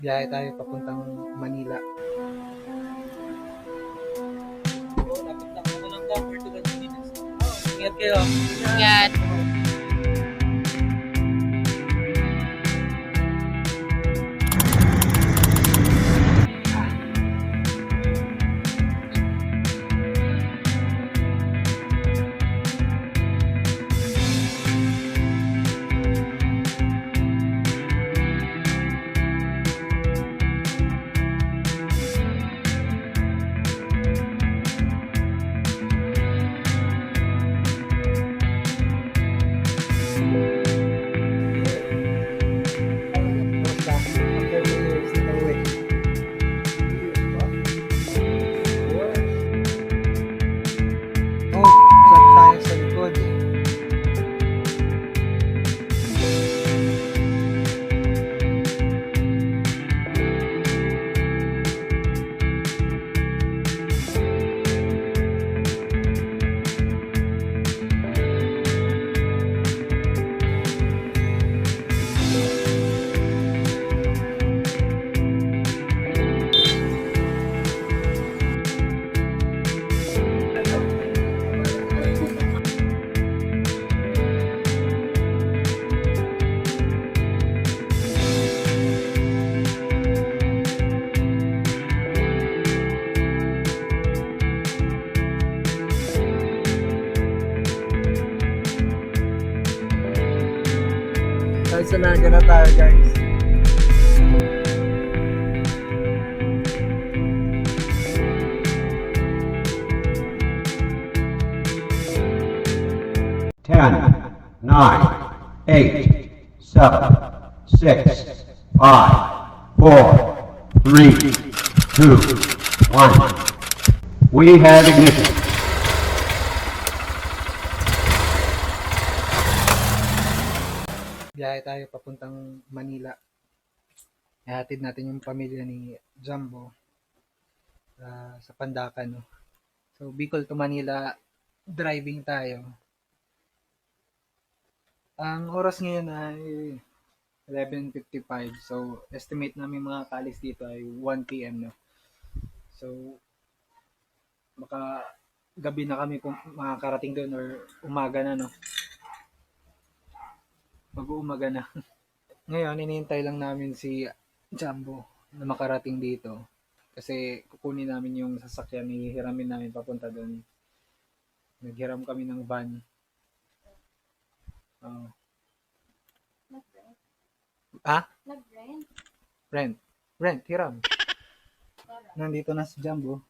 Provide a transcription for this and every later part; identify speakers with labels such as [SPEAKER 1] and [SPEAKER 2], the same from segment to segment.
[SPEAKER 1] Biyahe tayo papuntang Manila. Lapit lang ako ng cover to 20 minutes. Ingat kayo.
[SPEAKER 2] Ingat.
[SPEAKER 1] Kamusta? After 2 years, nakauwi. Oh, flat tayo sa likod. Dahil sa naga na tayo, guys.
[SPEAKER 3] Ten, nine, eight, seven, six, five, four, three, two, one. We have ignition.
[SPEAKER 1] Biyahe tayo papuntang Manila. Ihatid natin yung pamilya ni Jumbo sa Pandacan, no? So, Bicol to Manila, driving tayo. Ang oras ngayon ay 11:55. So, estimate namin mga kalis dito ay 1 p.m. no. So, baka gabi na kami kung makakarating doon or umaga na, no. Mag-uumaga na. Ngayon, inihintay lang namin si Jumbo na makarating dito. Kasi kukunin namin yung sasakyan, hihiramin namin papunta doon. Naghiram kami ng van.
[SPEAKER 2] Nag-rent.
[SPEAKER 1] Rent, hiram. Nandito na si Jumbo.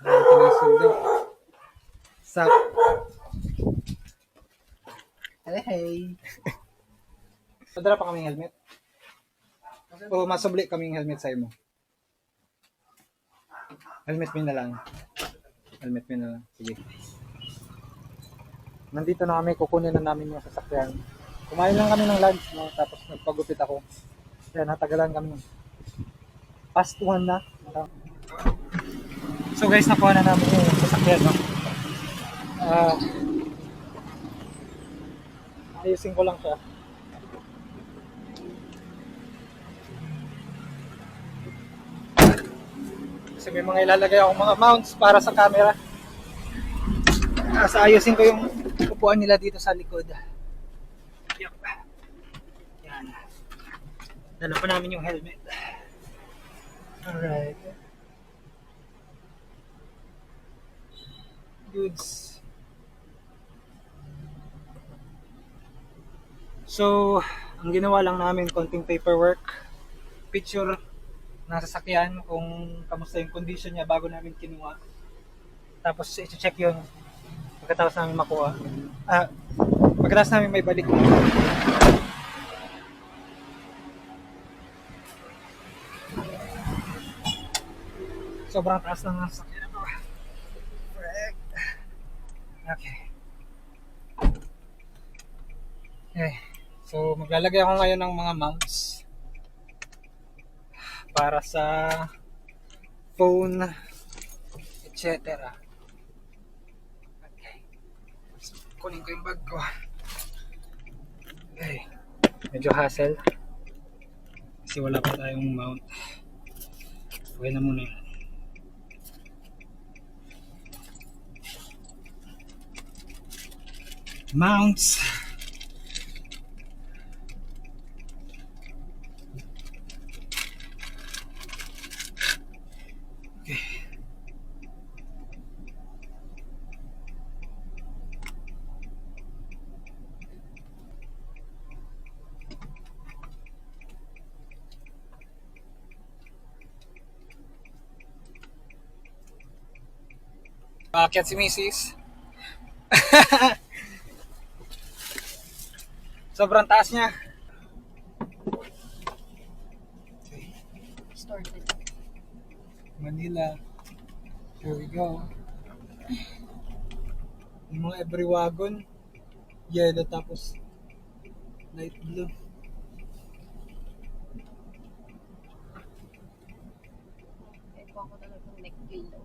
[SPEAKER 1] Nandito na si Jumbo. Sup? Hey. Padala pa kaming helmet? O masubli kaming helmet sa mo? Helmet mo na lang. Helmet mo na lang. Sige. Nandito na kami. Kukunin na namin yung sasakyan. Kumain lang kami ng lunch, no? Tapos nagpagupit ako. Kaya natagalan kami. Past 1 na. So guys, nakuha na namin yung sasakyan, no? Ayusin ko lang siya. Kasi may mga ilalagay akong mga mounts para sa camera. Sa ayusin ko yung upuan nila dito sa likod. Yup. Yan. Dala pa namin yung helmet. Alright. Goods. So, ang ginawa lang namin, konting paperwork, picture ng sasakyan, kung kamusta yung condition niya bago namin kinuha. Tapos, i-check yun pagkatapos namin makuha. Pagkatapos namin may balik. Sobrang taas ng sasakyan na to. Okay. Okay. So, maglalagay ako ngayon ng mga mounts para sa phone, etc. Okay. So, kunin ko yung bag ko. Okay. Medyo hassle. Kasi wala pa tayong mount. Okay na muna yan. Mounts. Okay. Paakyat si Mrs. Sobrang taas niya.
[SPEAKER 2] Started.
[SPEAKER 1] Manila. Here we go. Yung mga every wagon, yellow tapos light blue.
[SPEAKER 2] Ito ako na ng neck pillow.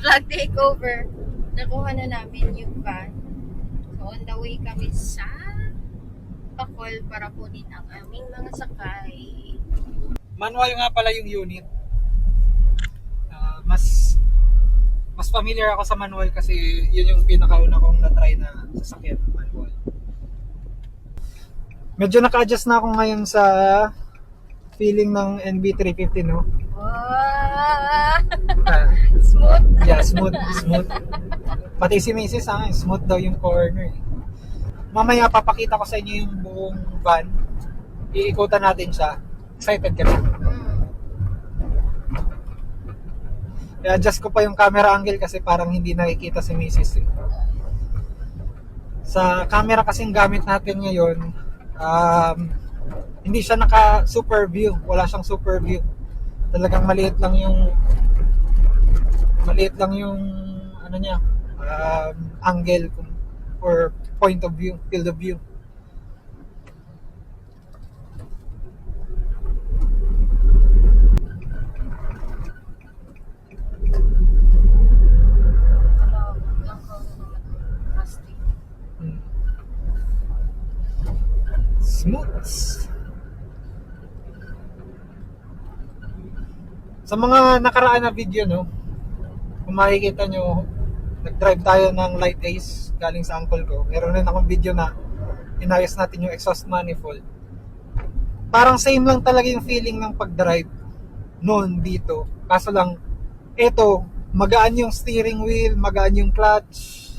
[SPEAKER 2] Vlog takeover. Nakuha na namin yung van. So on the way kami sa Bacol para kunin ang aming mga sakay.
[SPEAKER 1] Manual nga pala yung unit. Mas familiar ako sa manual kasi yun yung pinakauna kong na-try na sasakyan, manual. Medyo naka-adjust na ako ngayon sa feeling ng NB350, no?
[SPEAKER 2] Wow!
[SPEAKER 1] Ah,
[SPEAKER 2] Smooth.
[SPEAKER 1] yeah, smooth. Pati si Mrs. Smooth daw yung corner. Mamaya papakita ko sa inyo yung buong van. Iikutan natin siya. Excited ka na? I-adjust ko pa yung camera angle kasi parang hindi nakikita si Mrs. Sa camera kasing gamit natin ngayon, hindi siya naka super view. Wala siyang super view. Talagang maliit lang yung ano niya, angle or point of view, field of view. Smooth. Sa mga nakaraan na video, no, kung makikita nyo, nag-drive tayo ng Light Ace galing sa uncle ko. Meron rin akong video na inayos natin yung exhaust manifold. Parang same lang talaga yung feeling ng pag-drive noon dito. Kaso lang, eto, magaan yung steering wheel, magaan yung clutch.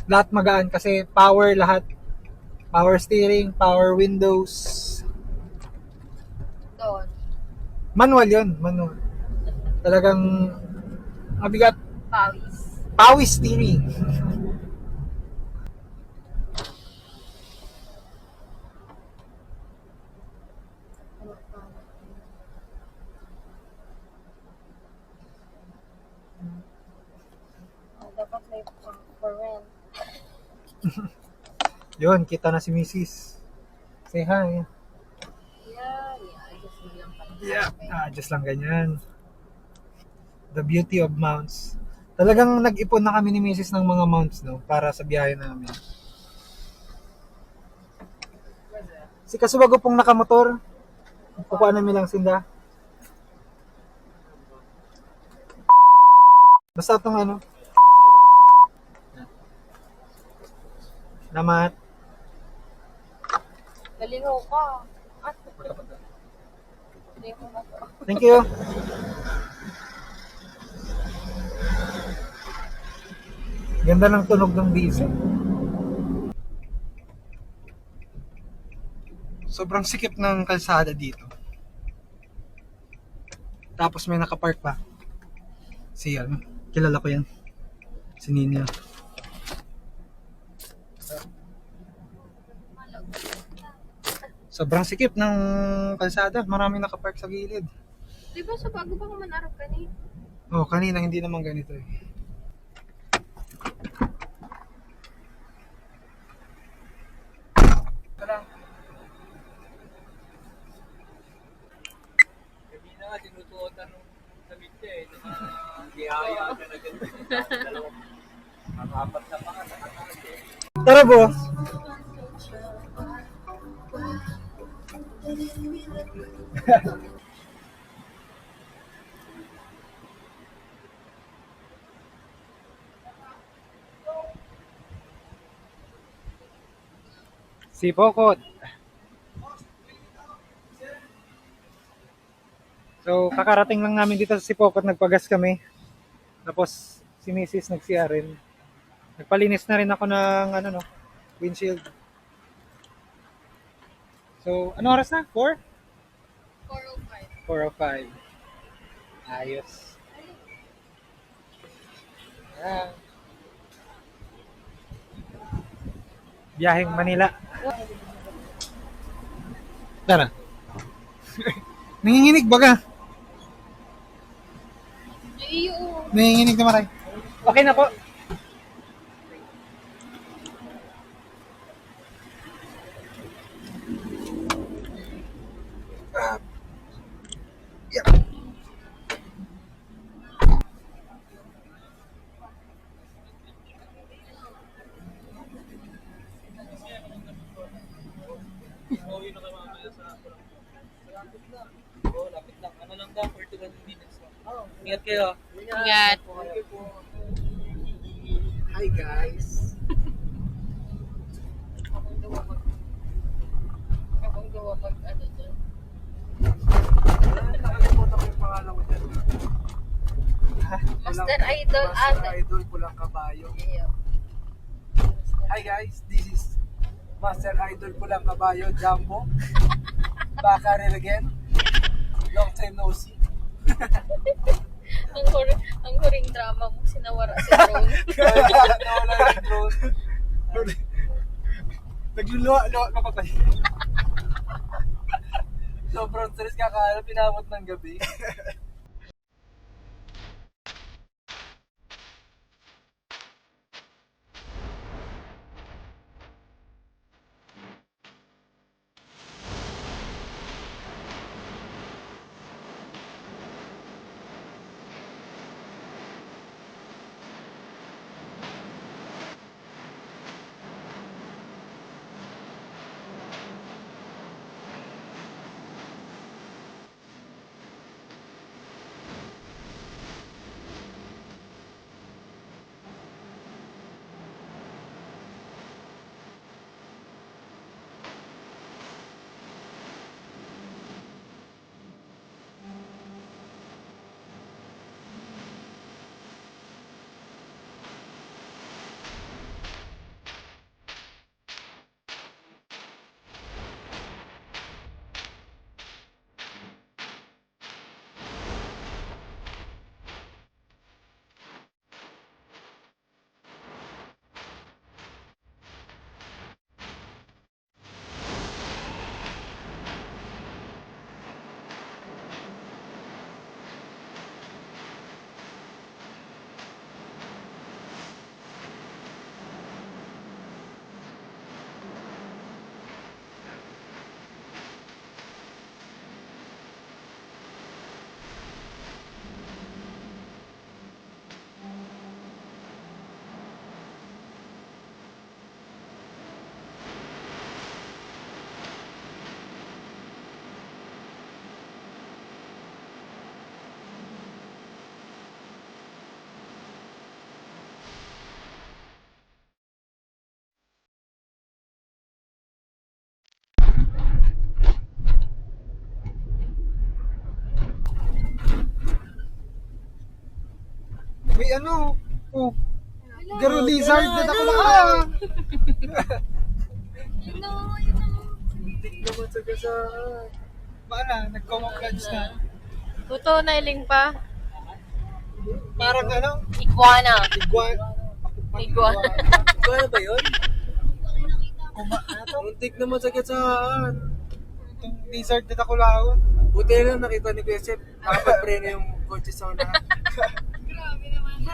[SPEAKER 1] Lahat magaan kasi power lahat. Power steering, power windows.
[SPEAKER 2] Doon.
[SPEAKER 1] Manual yun, manual. Talagang mabigat.
[SPEAKER 2] Pawis.
[SPEAKER 1] Pawis steering.
[SPEAKER 2] Dapat may for rent.
[SPEAKER 1] Yun, kita na si Mrs. Say hi.
[SPEAKER 2] Yeah. Just lang pala.
[SPEAKER 1] Yeah. Just lang ganyan. The beauty of mounts. Talagang nag-ipon na kami ni Mrs. ng mga mounts, no, para sa biyahe namin. Si Kasuwago pong nakamotor. Kukuha namin lang sinda. Basta itong ano. Salamat.
[SPEAKER 2] Nalingaw ka. Hindi ko na to.
[SPEAKER 1] Thank you. Ganda ng tunog ng diesel. Sobrang sikip ng kalsada dito. Tapos may nakapark pa. Si ano, kilala ko yan. Si Nina. Sobrang sikip ng kalsada. Maraming nakapark sa gilid.
[SPEAKER 2] Di ba sa bago pa naman arap ka ni?
[SPEAKER 1] Oh, kanina hindi naman ganito eh. Tara. Kanina nga tinutuotan ng damit niya eh. Gihaya ka na ganito. Apat na pa nga. Tara, boss. Si Pokot. So, kakarating lang namin dito sa Sipokot, nagpagas kami. Tapos, si Mrs. nag-CR rin. Nagpalinis na rin ako ng windshield. So, ano oras na? 4?
[SPEAKER 2] 4:05.
[SPEAKER 1] 4:05. Ayos. Ayan. Biyaheng Manila. Tara. Nanginginig baga.
[SPEAKER 2] Iyo.
[SPEAKER 1] Nanginginig na maray. Okay na po. Ingat kayo.
[SPEAKER 2] Ingat.
[SPEAKER 1] Hi guys.
[SPEAKER 2] Akong gawa mag ano dun.
[SPEAKER 1] Nakalimutan ko yung pangalan ko dyan.
[SPEAKER 2] Master Idol
[SPEAKER 1] Master
[SPEAKER 2] ate.
[SPEAKER 1] Idol Pulang Kabayo.
[SPEAKER 2] Iyo.
[SPEAKER 1] Hi guys, this is Master Idol Pulang Kabayo, Jumbo. Back at it again. Long time no see.
[SPEAKER 2] Ang huring drama mo sinawara si Ron.
[SPEAKER 1] Nawala yung drone. Nagluluwa-luwa ka pa tayo. Sobrang stress kakala, pinamot ng gabi. May ano? Oh. Garo lizard na ako lang. Hindi naman sa gasaan. Paano? Nag-camouflage na.
[SPEAKER 2] Tuto na iling pa.
[SPEAKER 1] Parang ano?
[SPEAKER 2] Iguana.
[SPEAKER 1] Iguana.
[SPEAKER 2] Iguana.
[SPEAKER 1] Iguana ba yun? Muntik naman sa gasaan. Itong desert na Takulao.
[SPEAKER 4] Buti na lang nakita ni Kuya Sep, nakapag-preno yung kotse sa unahan.
[SPEAKER 2] Grabe naman.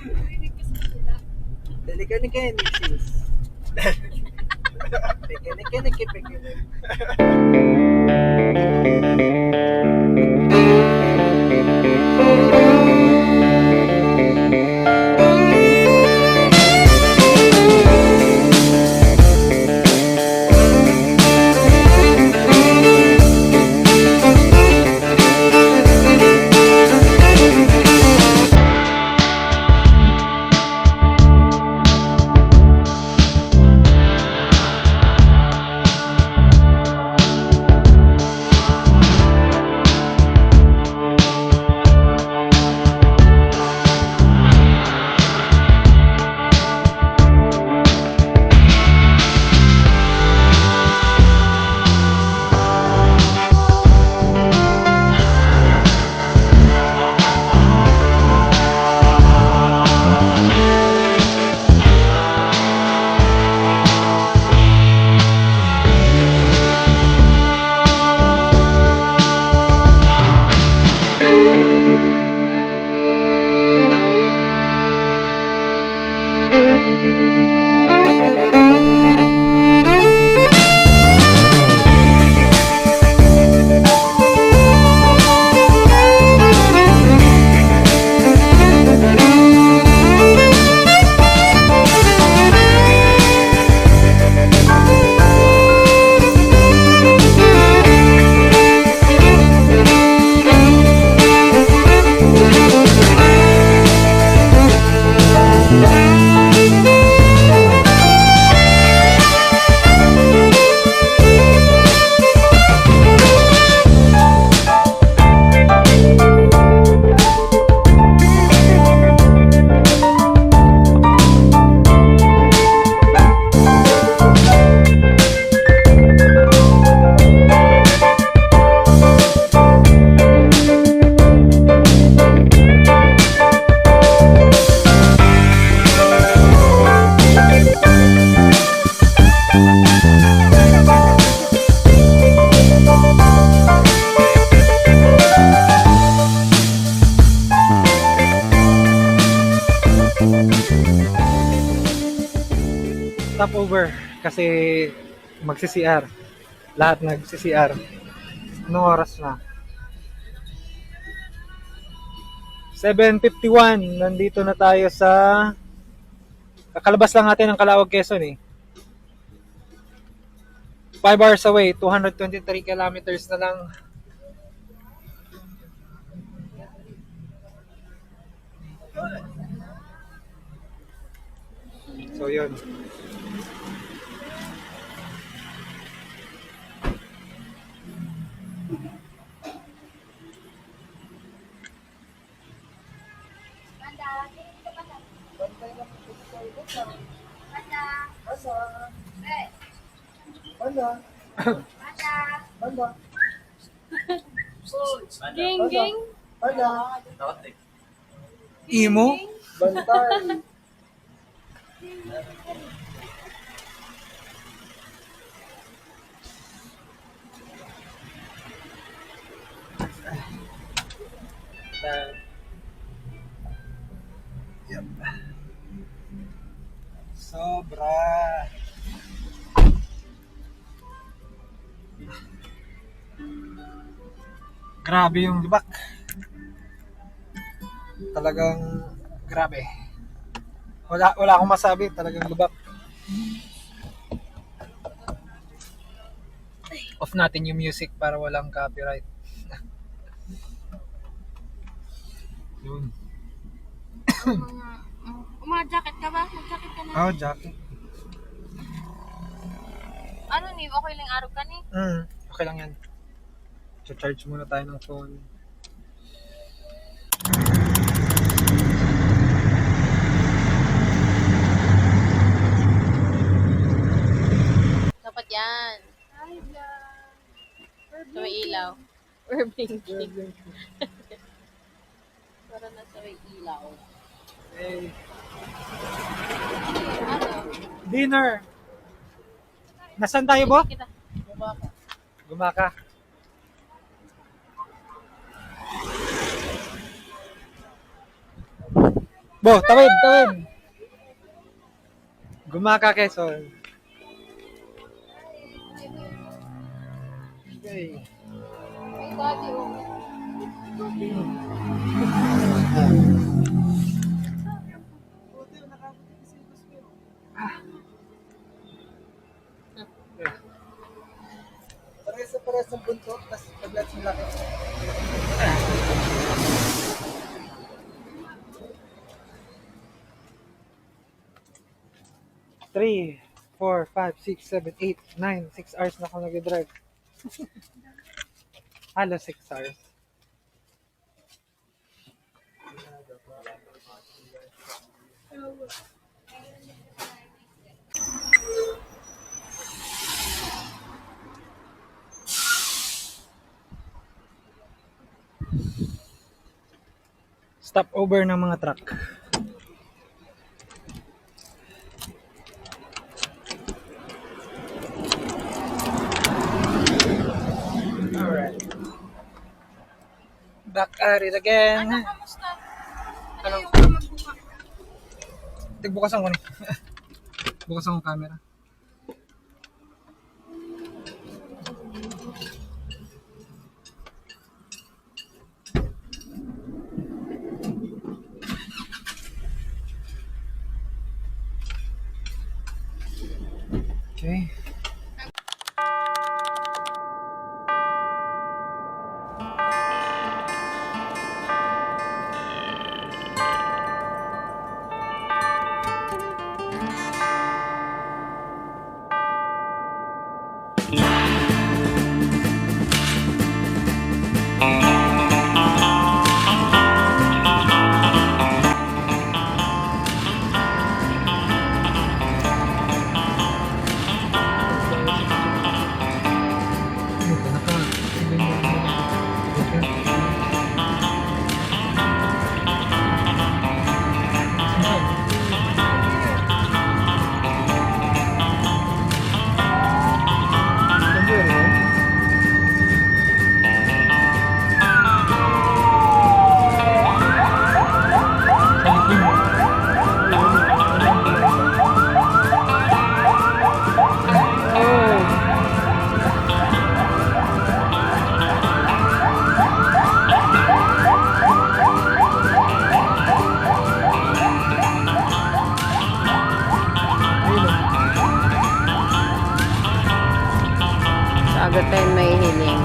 [SPEAKER 2] Narinig ko sa sila.
[SPEAKER 4] Delikani-kani, sis. Pekene-kene-kene.
[SPEAKER 1] Stopover kasi magsi-CR. Lahat nagsi-CR. Anong oras na? 7:51. Nandito na tayo sa kakalabas lang natin ng Calauag, Quezon eh. 5 hours away, 223 kilometers na lang. So yun.
[SPEAKER 2] Ging, ging.
[SPEAKER 1] Imo?
[SPEAKER 4] Bantay.
[SPEAKER 1] Sobra. Grabe yung lubak. Talagang grabe. Wala akong masabi, talagang lubak. Off natin yung music para walang copyright. Yun.
[SPEAKER 2] Jacket ka ba? Mag-jacket ka na.
[SPEAKER 1] Oh, jacket.
[SPEAKER 2] Ano ni? Okay lang araw ka ni?
[SPEAKER 1] Okay lang yan. Charge muna tayo ng phone.
[SPEAKER 2] Dapat yan. Sa may ilaw. We're blinking. Para na sa may ilaw.
[SPEAKER 1] Hey.
[SPEAKER 2] Ano?
[SPEAKER 1] Dinner. Nasaan tayo, Bo?
[SPEAKER 2] Kita.
[SPEAKER 1] Gumaka. Bo, tawid, tawid. Gumaka, Quezon. Okay.
[SPEAKER 2] May daddy, oh.
[SPEAKER 4] Parehas ng buntot, tapos paglat sa laki.
[SPEAKER 1] 3, 4, 5, 6, 7, 8, 9, 6 hours na ako nag-drive. Halos 6 hours. Stop over ng mga truck. Alright. Back at it again.
[SPEAKER 2] Kamusta?
[SPEAKER 1] Ano?
[SPEAKER 2] Ayaw ka magbuka.
[SPEAKER 1] Tigbukasan ko ni. Bukasan ko camera. Okay.
[SPEAKER 2] So, agad tayong may hiling.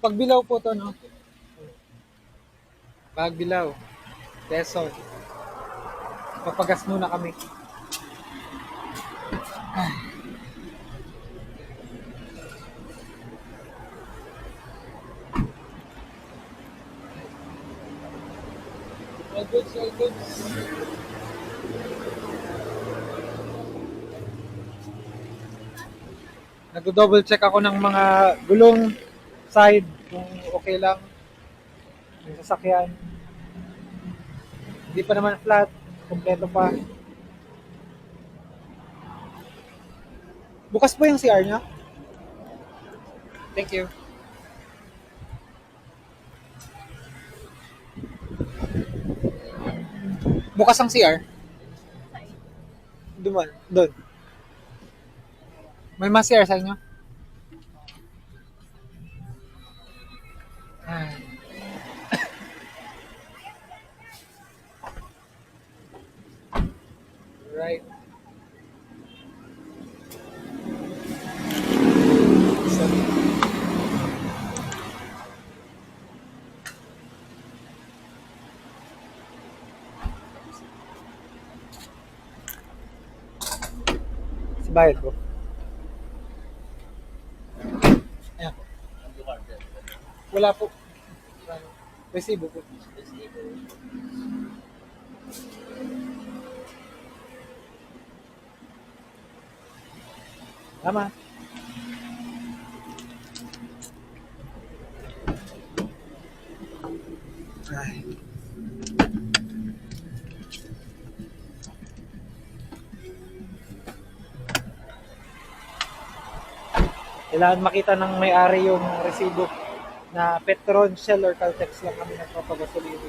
[SPEAKER 1] Pagbilaw po to, no? Pagbilaw. Quezon. Papagas muna kami. All goods, all goods. Nag-double check ako ng mga gulong side kung okay lang yung sasakyan. Hindi pa naman flat, kompleto pa. Bukas po yung CR niya. Thank you. Bukas ang CR. Doon. May mas CR sa inyo? Bayad ko. Ayan po. Wala po. Resibo po. Tama. Ay. Kailangan makita ng may-ari yung resibo na Petron, Shell, or Caltex lang kami nagpapagasolina.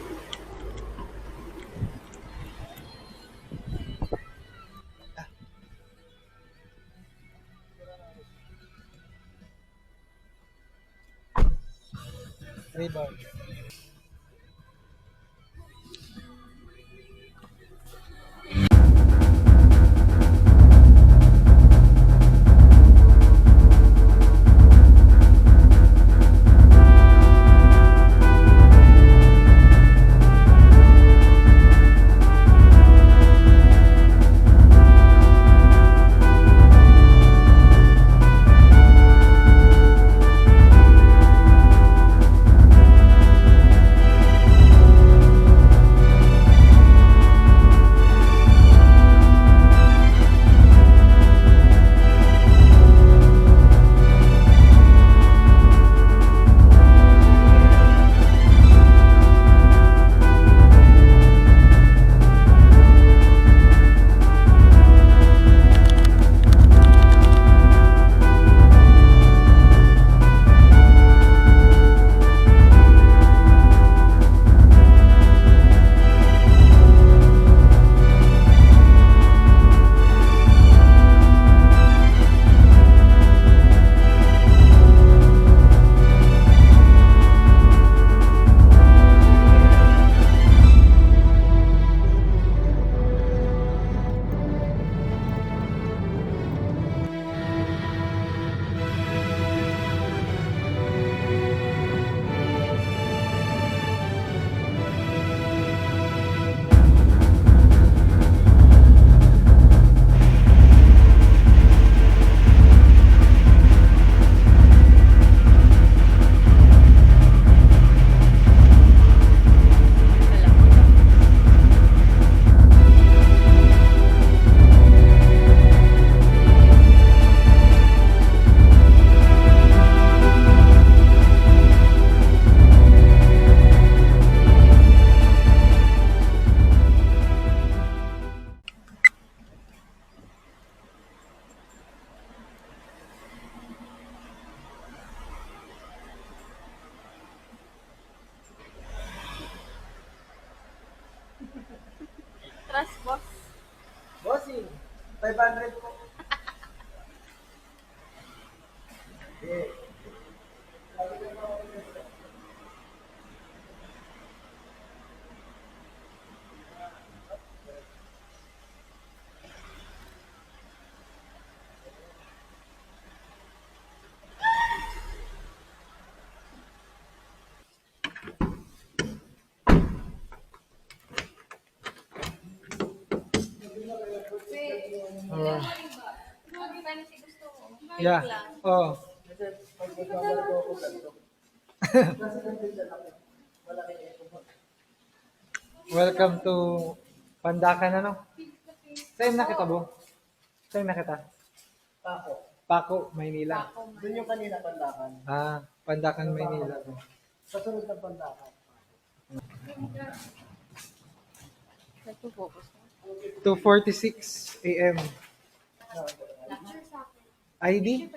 [SPEAKER 1] Rebound.
[SPEAKER 2] Trust boss.
[SPEAKER 4] Bossing, 500 po.
[SPEAKER 1] Yeah. Oh. Welcome to Pandakan, ano? Saan na kita, Bo? Saan na kita?
[SPEAKER 4] Ako.
[SPEAKER 1] Paco, Maynila.
[SPEAKER 4] Doon yung kanina Pandakan.
[SPEAKER 1] Ah, Pandakan, Maynila.
[SPEAKER 4] Kasunod ng Pandakan.
[SPEAKER 2] Nagpo-focus na.
[SPEAKER 1] 2:46 a.m. ID?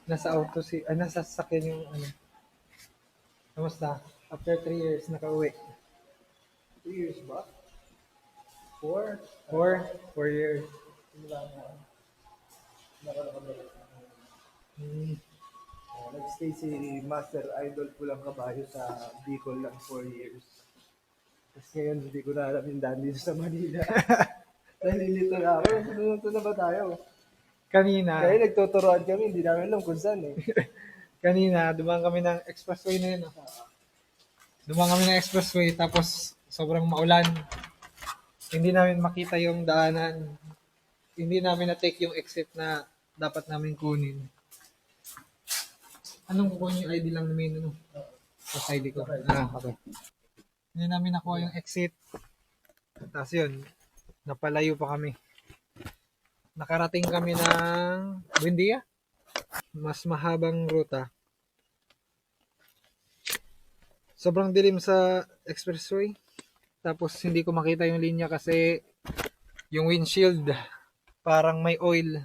[SPEAKER 1] Nasa auto nasa sasakyan yung ano. Kamusta? After 3 years, nakauwi.
[SPEAKER 4] 2 years ba? 4?
[SPEAKER 1] 4 years.
[SPEAKER 4] Simula na. Nakalakabalik. Nag-stay si Master Idol Pulang Kabayo sa Bicol lang 4 years. Tapos ngayon hindi ko na alam yung daan dito sa Manila. Nalilito na ako. Sunod na ba tayo?
[SPEAKER 1] Kanina,
[SPEAKER 4] Kaya nagtuturoan kami, hindi namin alam kung saan eh.
[SPEAKER 1] kanina, dumaan kami ng expressway na yun. Oh. Dumaan kami ng expressway, tapos sobrang maulan. Hindi namin makita yung daanan. Hindi namin na-take yung exit na dapat namin kunin. Anong kukunin yung ID lang namin? Ano? Sa ID ko. Ah, okay. Hindi namin nakuha yung exit. Tapos yun, napalayo pa kami. Nakarating kami ng Buendia. Mas mahabang ruta. Sobrang dilim sa expressway. Tapos hindi ko makita yung linya kasi yung windshield parang may oil.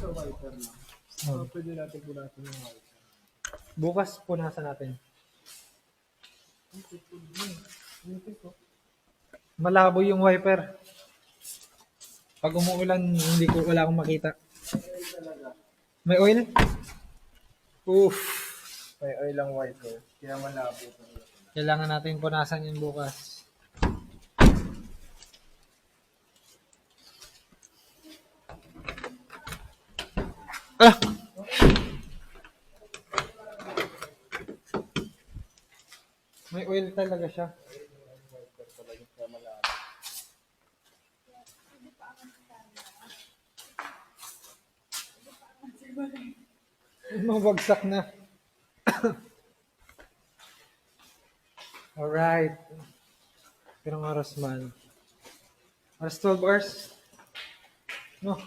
[SPEAKER 4] Sa wiper lang. So, pwede natin punasan yung wiper.
[SPEAKER 1] Bukas punasan natin. Malabo yung wiper. Pag umuulan, wala akong makita. May oil? Oof.
[SPEAKER 4] May oil lang wiper. Kaya malabo.
[SPEAKER 1] Kailangan natin punasan yun bukas. Ah! May oil talaga siya. Mabagsak na. Alright. Pirang oras man. Oras 12 hours? No.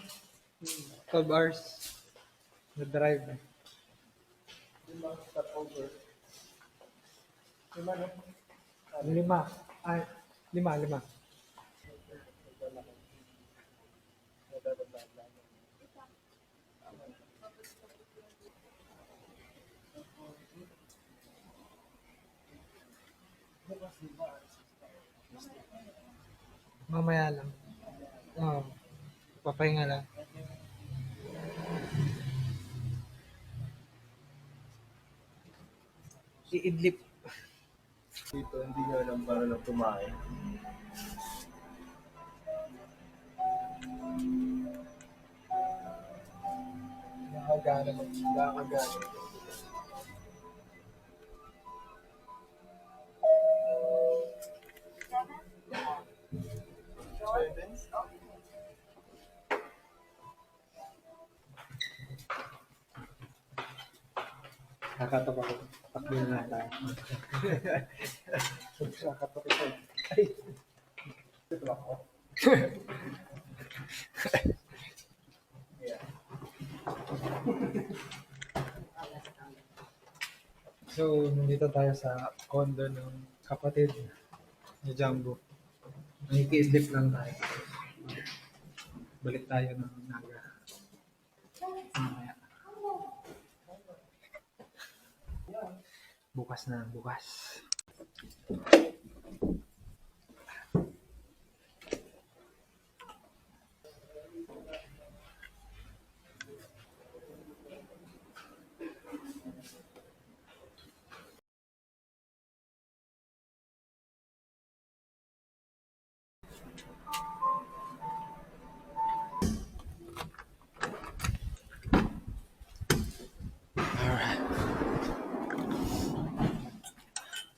[SPEAKER 1] 12 hours. Na-drive.
[SPEAKER 4] Stop over. Lima, no?
[SPEAKER 1] Lima. Ay, lima. Mamaya lang. Oo. Papahinga lang. Iidlip.
[SPEAKER 4] Dito, hindi nyo alam para lang kumain. Nakagana mo. Nakagana.
[SPEAKER 1] Kakatok ako. Takbo na tayo.
[SPEAKER 4] Nakatok ito. Ay! Ito ako.
[SPEAKER 1] So, nandito tayo sa condo ng kapatid ni Jumbo. Nakikiidlip lang tayo. Balik tayo ng Naga. Mamaya. Bukas na, bukas.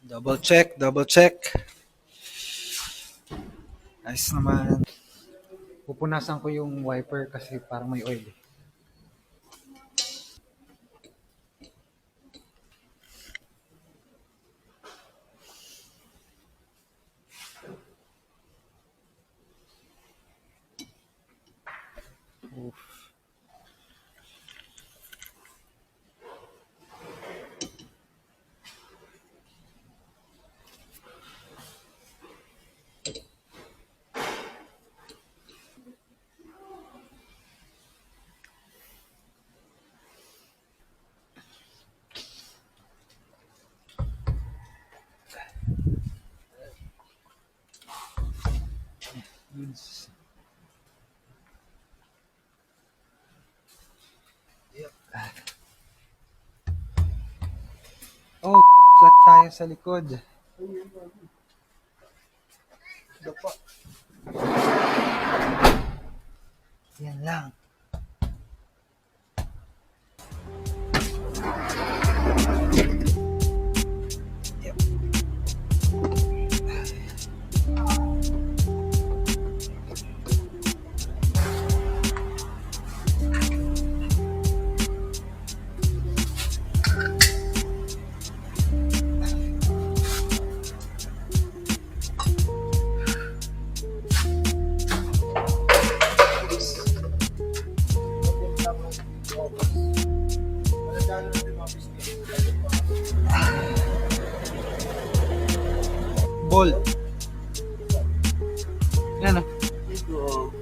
[SPEAKER 1] Double check, double check. Ayos naman. Pupunasan ko yung wiper kasi parang may oil. Oof. Goods. Yep. Oh, flat tayo sa likod.
[SPEAKER 4] Dapa.
[SPEAKER 1] Yan lang. Yep. Yan o.
[SPEAKER 4] Ito.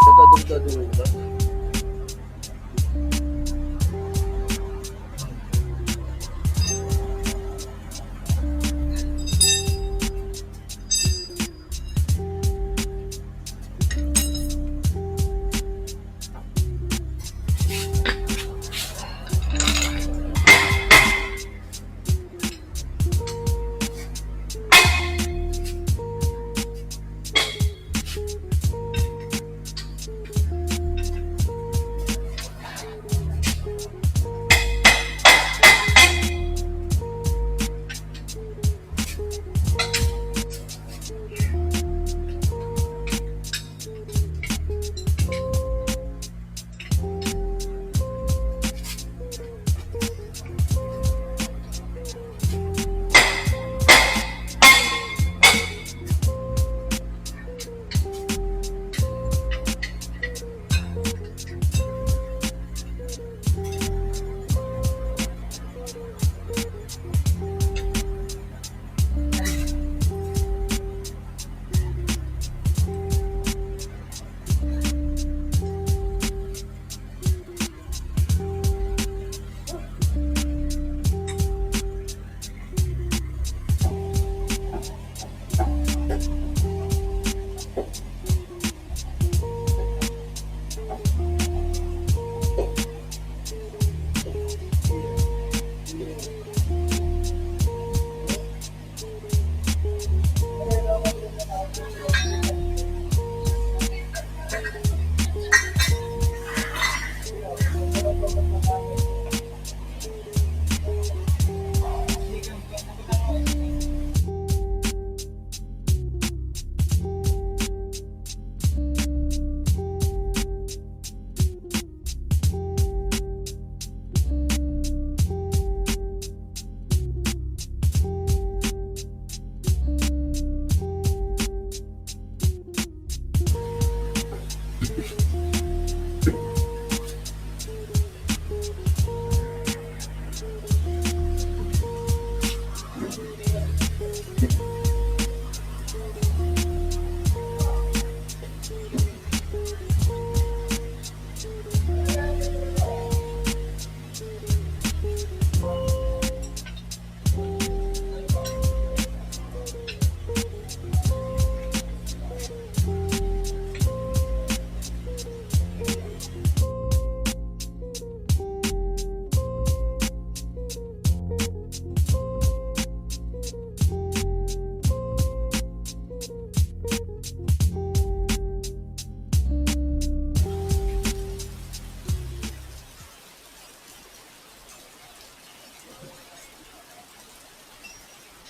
[SPEAKER 4] Natadong-tadong ba?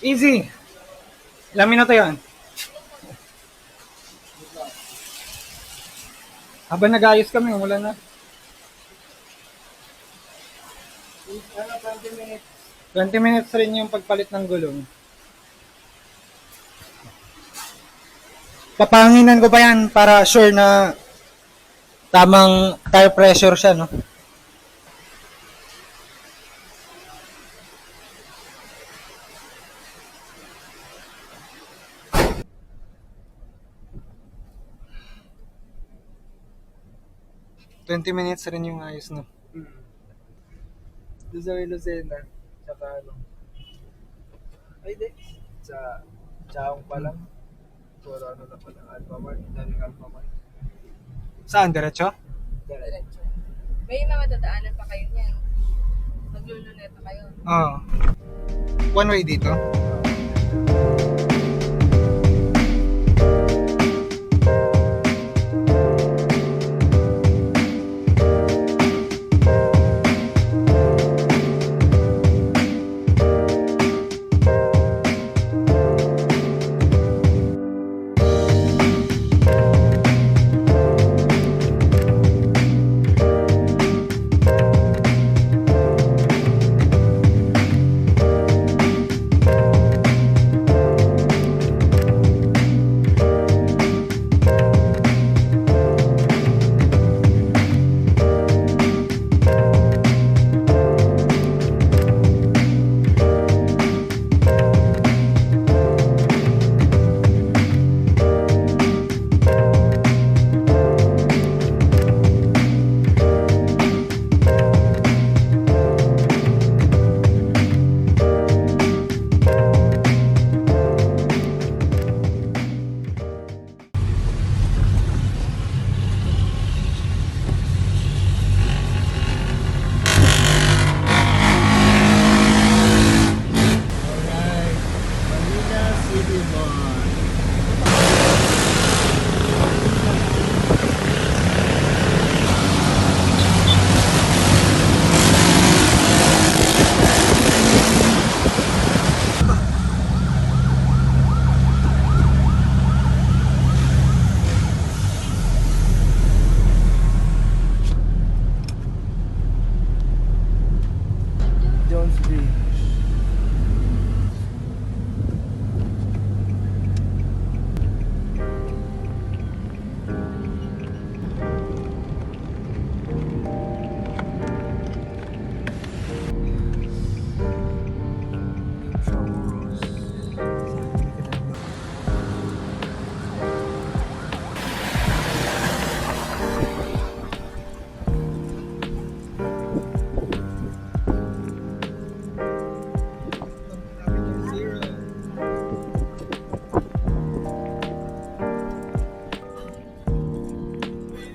[SPEAKER 1] Easy. Ilang minuto yun? Habang nag-ayos kami, wala na.
[SPEAKER 4] 20 minutes.
[SPEAKER 1] 20 minutes rin yung pagpalit ng gulong. Papanginan ko pa yan para sure na tamang tire pressure siya, no? ...20 minutes rin yung ayos, no?
[SPEAKER 4] Doon sa may Lucena. Tsaka ano. Ay, di. Sa Chaong pa lang. Puro ano na pala. Alphamart. Daming Alphamart.
[SPEAKER 1] Saan? Diretso?
[SPEAKER 2] Diretso. May mga dadaanan pa kayo niyan. Magluluneta kayo.
[SPEAKER 1] Oo. One way dito.
[SPEAKER 4] Jones Bridge.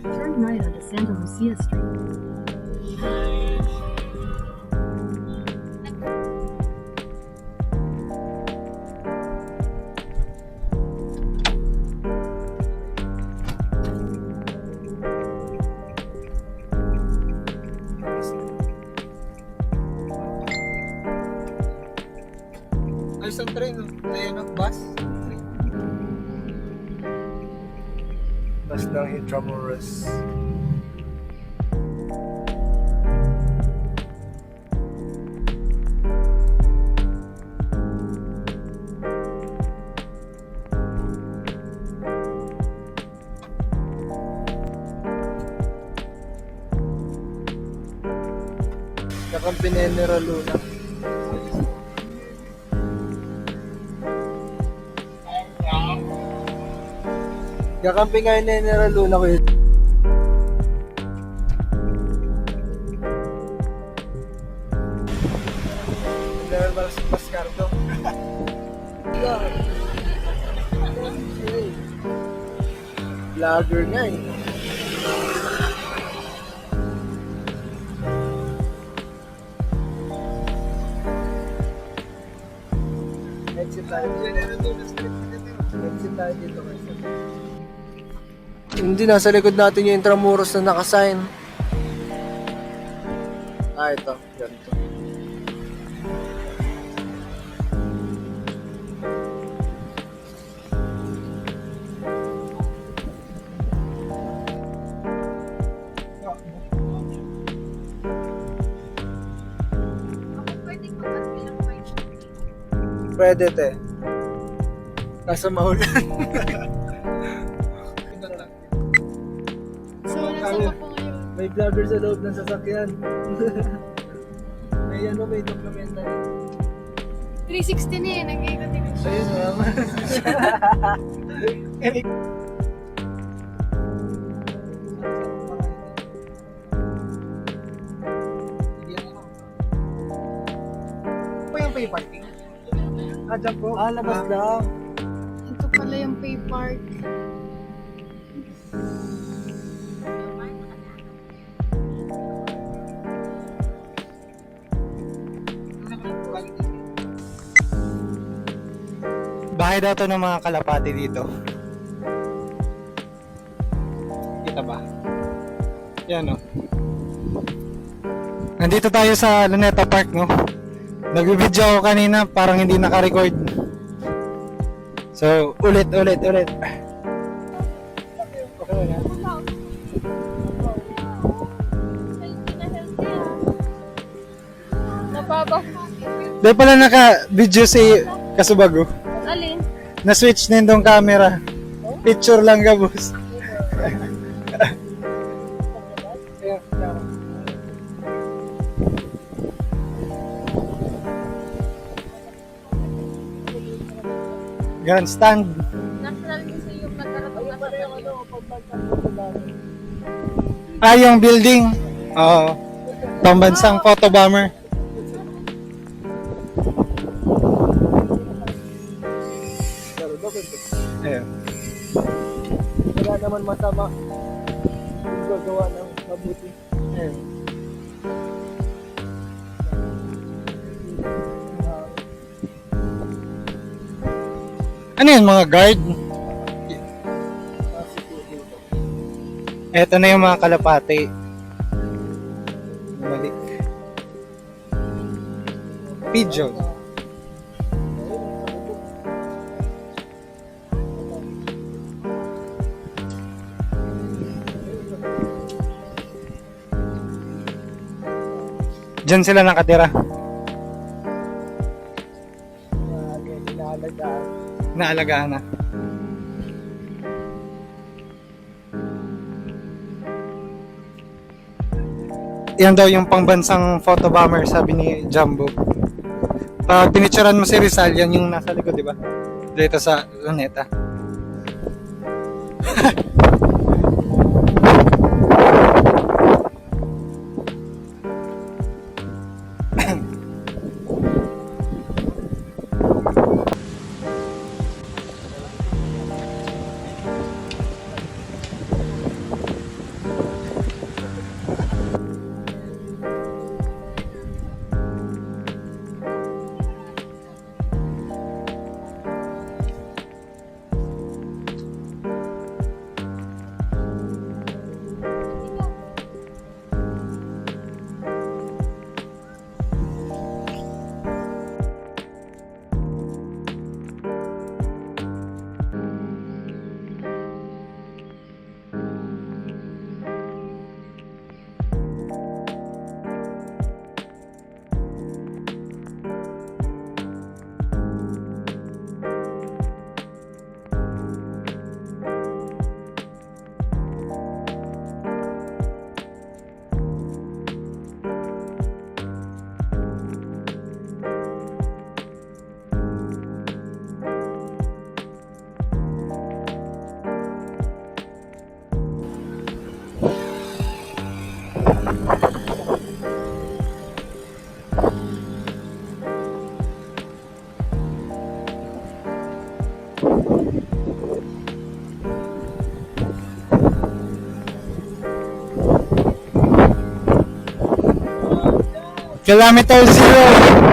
[SPEAKER 5] Turn right onto Santa Lucia Street.
[SPEAKER 1] Ayos ang train, no? Ayan ang bus.
[SPEAKER 4] Bus ng Intramuros. Kakampi ni General Luna. Kakampi nga ni General Luna ko yun. General Mascardo. Vlogger nga eh. Exit tayo dito. Exit tayo dito guys. Hindi, nasa likod natin yung Intramuros na nakasign. Ah, ito. Ganito.
[SPEAKER 2] Ako pwede mag-bilang kayo.
[SPEAKER 4] Pwede, te. Nasa maulan.
[SPEAKER 2] So, nasa ka po ngayon?
[SPEAKER 4] May vlogger sa loob ng sasakyan. May ano, may documentary.
[SPEAKER 2] 360 na eh, nag-ikot-ikot siya.
[SPEAKER 4] Ayun, naman.
[SPEAKER 1] Pa yung pay parking?
[SPEAKER 4] Ah, dyan po. Ah, labas lang.
[SPEAKER 2] Ito pala yung pay park.
[SPEAKER 1] Bahay daw to ng mga kalapati dito. Kita ba? Yan, no? Nandito tayo sa Luneta Park, no? Nag-video ako kanina, parang hindi naka-record. So, ulit.
[SPEAKER 4] Okay na.
[SPEAKER 2] Healthy na healthy ah. Nababaw.
[SPEAKER 1] Dahil pala naka-video si Kasubago.
[SPEAKER 2] Alin?
[SPEAKER 1] Na-switch na yung camera. Picture lang ka, boss. Gan stand.
[SPEAKER 2] National Museum nagkarating na sa
[SPEAKER 1] Yung building. Oo. Pambansang photo bomber.
[SPEAKER 4] Pero bakit?
[SPEAKER 1] Ayun.
[SPEAKER 4] Wala naman masama. Hindi gagawa ng mabuti.
[SPEAKER 1] Ayun. Ano yun, mga guard? Eto na yung mga kalapate. Balik. Pigeon. Diyan sila nakatira.
[SPEAKER 4] Inaalagaan.
[SPEAKER 1] Naalagaan na. Yan daw yung pangbansang photo bomber, sabi ni Jumbo. Pag pinicturean mo si Rizal, yan yung nasa likod, di ba? Dito sa Luneta. Kilometer 0.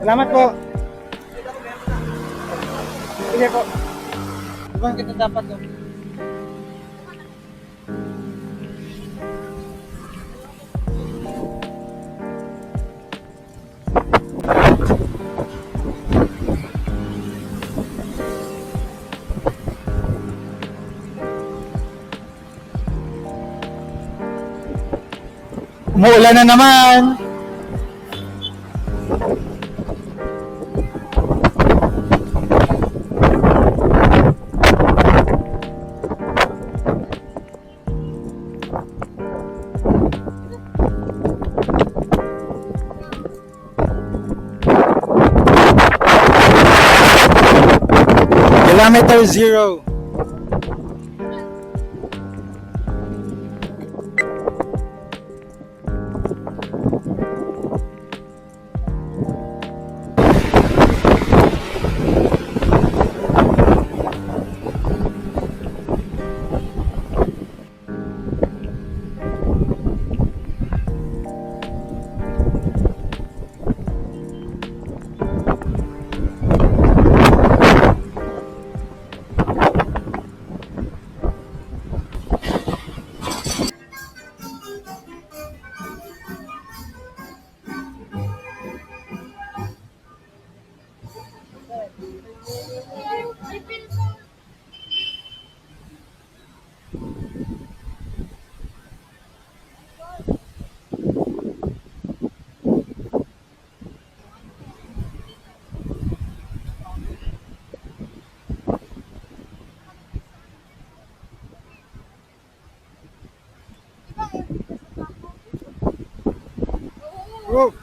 [SPEAKER 1] Salamat po. Sige po. Ibang kita dapat doon. Umuulan na naman. Diameter 0. Oh.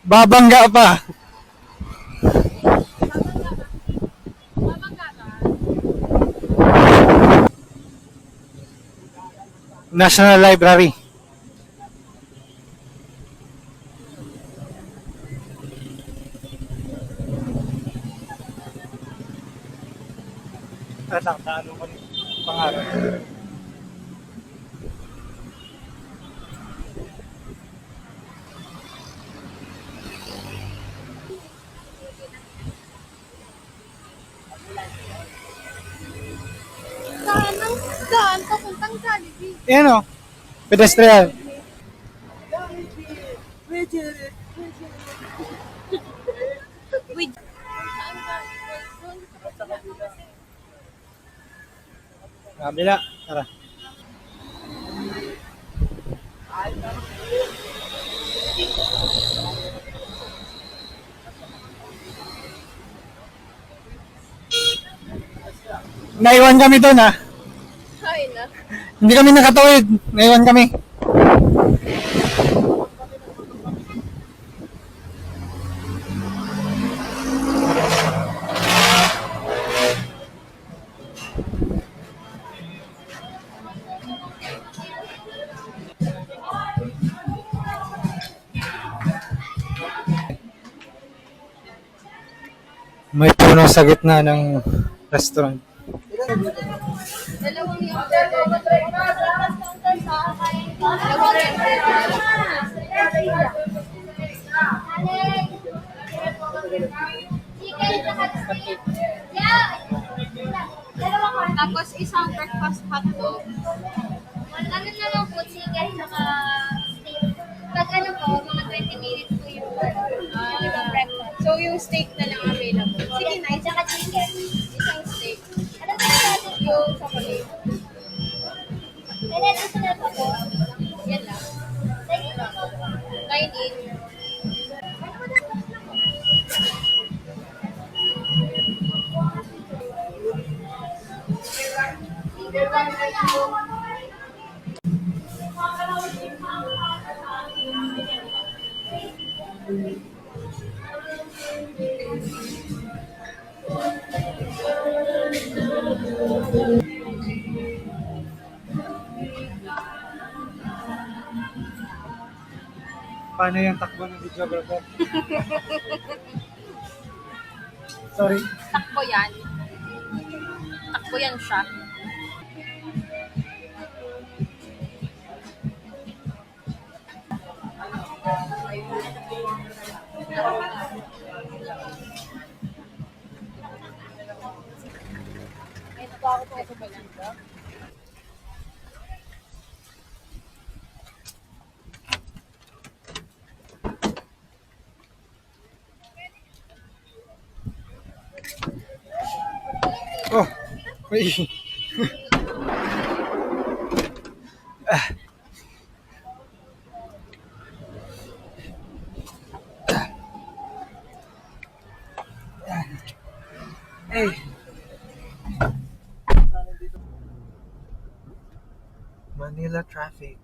[SPEAKER 1] Babangga pa. National Library. Tataktaan ko ni pangarap.
[SPEAKER 2] Daan papuntang Jollibee.
[SPEAKER 1] Yan o. Pedestrian.
[SPEAKER 2] Wait.
[SPEAKER 1] Kabila. Tara. Naiwan kami doon ha.
[SPEAKER 2] Ay na.
[SPEAKER 1] Hindi kami nakatawid. Naiwan kami. May puno sa gitna ng restaurant.
[SPEAKER 2] Dalawang yung dalawang tapos isang breakfast hotdog. Ano na lang po, chicken saka steak. Pag ano po, mga 20 minutes po yung ibang breakfast. So yung steak na lang available. Sige na, saka chicken. Isang steak. Ano ba yung chocolate? Kaya susunod po po. Yan lang. Dine in.
[SPEAKER 1] Paano yung takbo ng videographer? Sorry.
[SPEAKER 2] Takbo yan. Takbo yan siya. Ito pa ako po sa balanda.
[SPEAKER 1] Oh, wait. Hey. Manila traffic.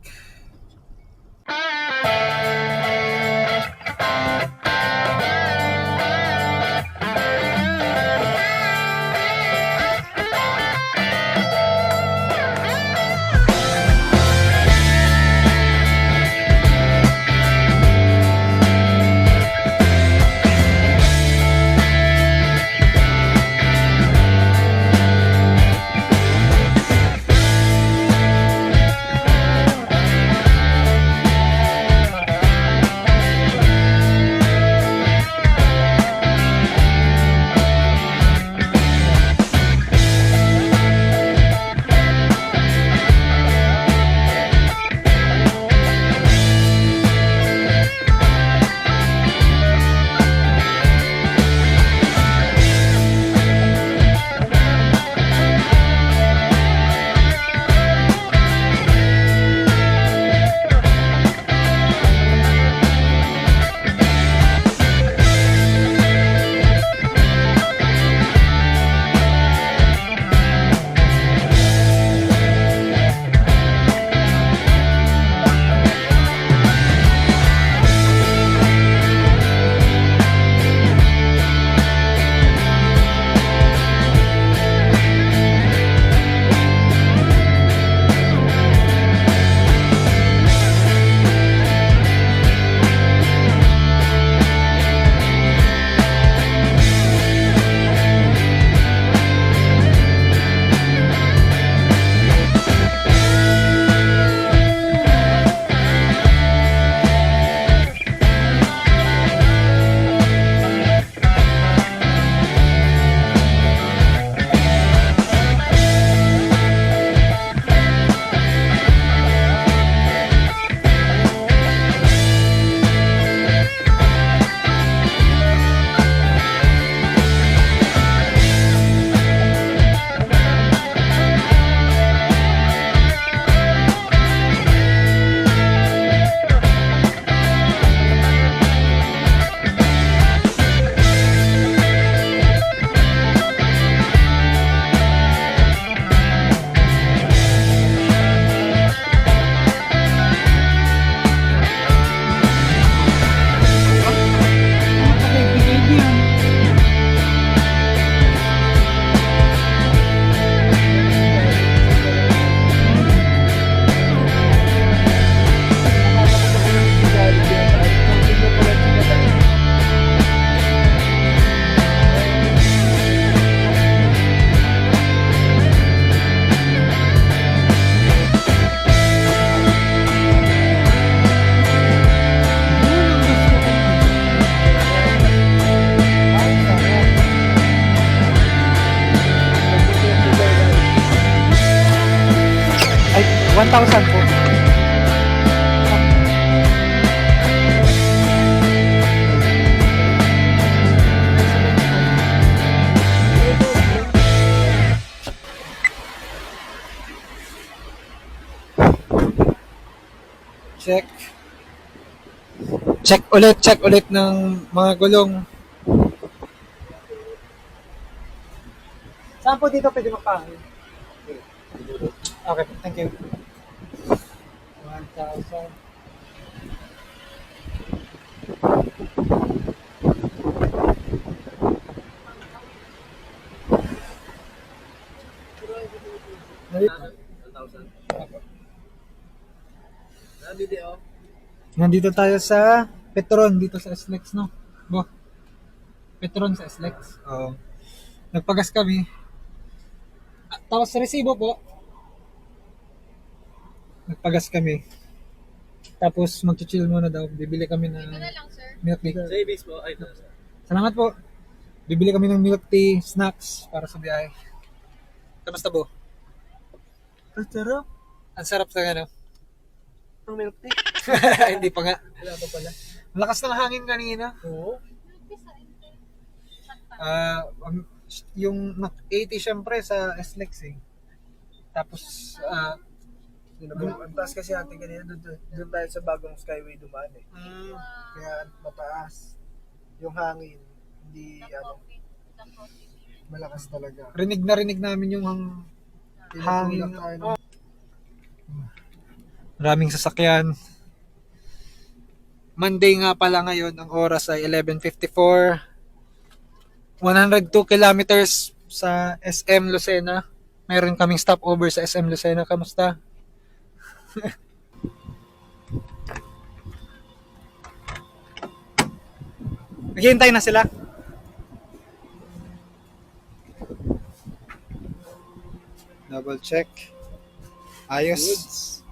[SPEAKER 1] 1,000 po. Check. Check ulit ng mga gulong. Saan po dito pwede magpahangin? Okay, thank you. 1,000. Nandito tayo sa Petron, dito sa SLEX, no? Bo. Petron sa SLEX. Oo. Nagpagas kami. Tapos sa resibo po. Nagpagas kami. Tapos mag-chill muna daw. Bibili kami ng
[SPEAKER 2] Ito na lang, sir.
[SPEAKER 1] milk tea.
[SPEAKER 6] Savings po. Ay,
[SPEAKER 1] Salamat po. Bibili kami ng milk tea, snacks para sa biyahe. Kamusta po?
[SPEAKER 4] Ang sarap.
[SPEAKER 1] Ang sarap sa ano?
[SPEAKER 4] Ang milk tea.
[SPEAKER 1] Hindi pa nga.
[SPEAKER 4] Wala pa pala.
[SPEAKER 1] Malakas ng hangin kanina.
[SPEAKER 4] Oo.
[SPEAKER 1] Yung Mac 80 syempre sa SLEX eh. Tapos,
[SPEAKER 4] Ang taas kasi ating kanina, doon tayo sa bagong Skyway dumaan eh. Kaya mataas. Yung hangin, hindi malakas talaga.
[SPEAKER 1] rinig na rinig namin yung hangin.
[SPEAKER 4] Tinutulak tayo ng-
[SPEAKER 1] Maraming sasakyan. Monday nga pala ngayon, ang oras ay 11:54. 102 kilometers sa SM Lucena. Mayroon kaming stopover sa SM Lucena. Kamusta? Naghihintay na sila. Double check. Ayos.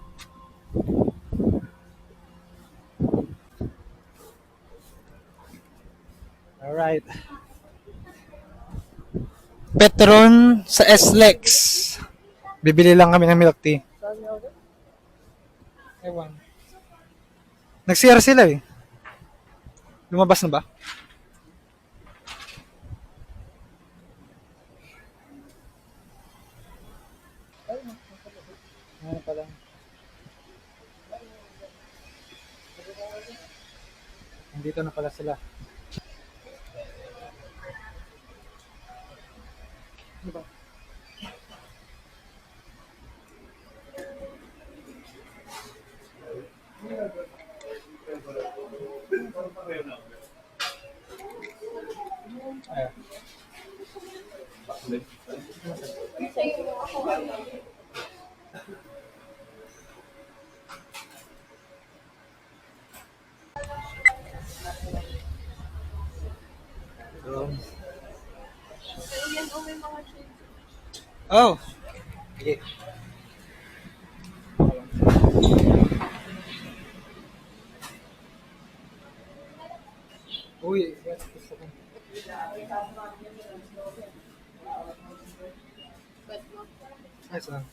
[SPEAKER 1] Alright. Petron sa SLEX. Bibili lang kami ng milk tea. Ewan. Nag-CR sila eh. Lumabas na ba? Ano pala? Nandito na pala sila. Ano ba? Ayan. Oh. Sige. Uy, gusto ko. Ayos lang.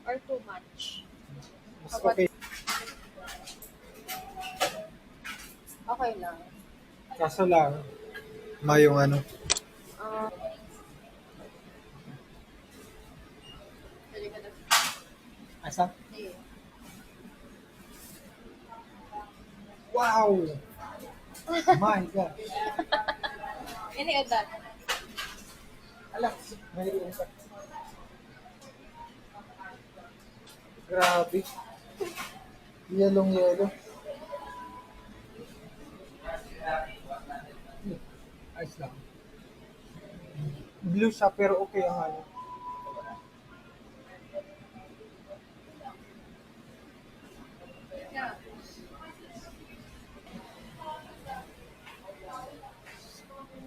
[SPEAKER 2] Or too much?
[SPEAKER 1] Mas okay.
[SPEAKER 2] Okay lang.
[SPEAKER 1] Kaso lang, yung ano.
[SPEAKER 2] Pwede ka na.
[SPEAKER 1] Asa?
[SPEAKER 2] Sige.
[SPEAKER 1] Wow! My God.
[SPEAKER 2] Any of that?
[SPEAKER 1] Alam, may isa. Grabe. Yellow. Ayos lang. Blue siya pero okay ang ano.
[SPEAKER 2] Yeah.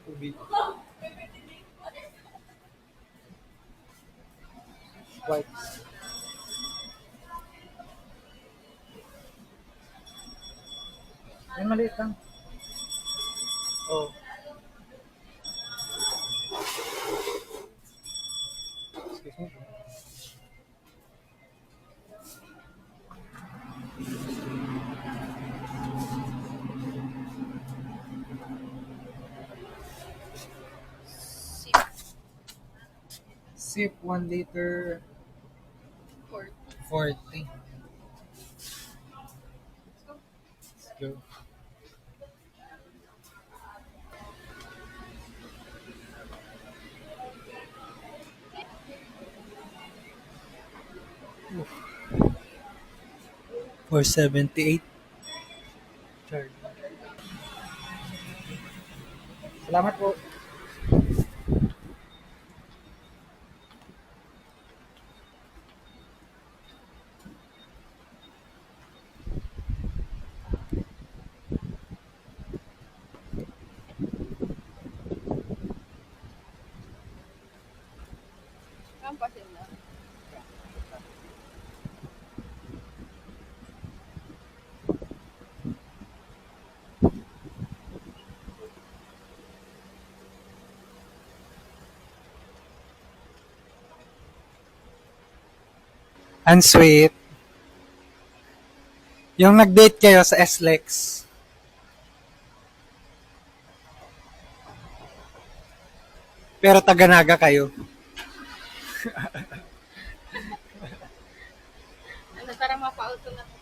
[SPEAKER 1] Tubig. White. Ay, maliit lang. Oh. Excuse me. Sip, 1 liter, 40. Let's go. Oof. 478. Charge. Salamat po. Ang sweet. Yung nag-date kayo sa SLEX. Pero taga-Naga kayo.
[SPEAKER 2] Ano, tara mapa-auto na ito.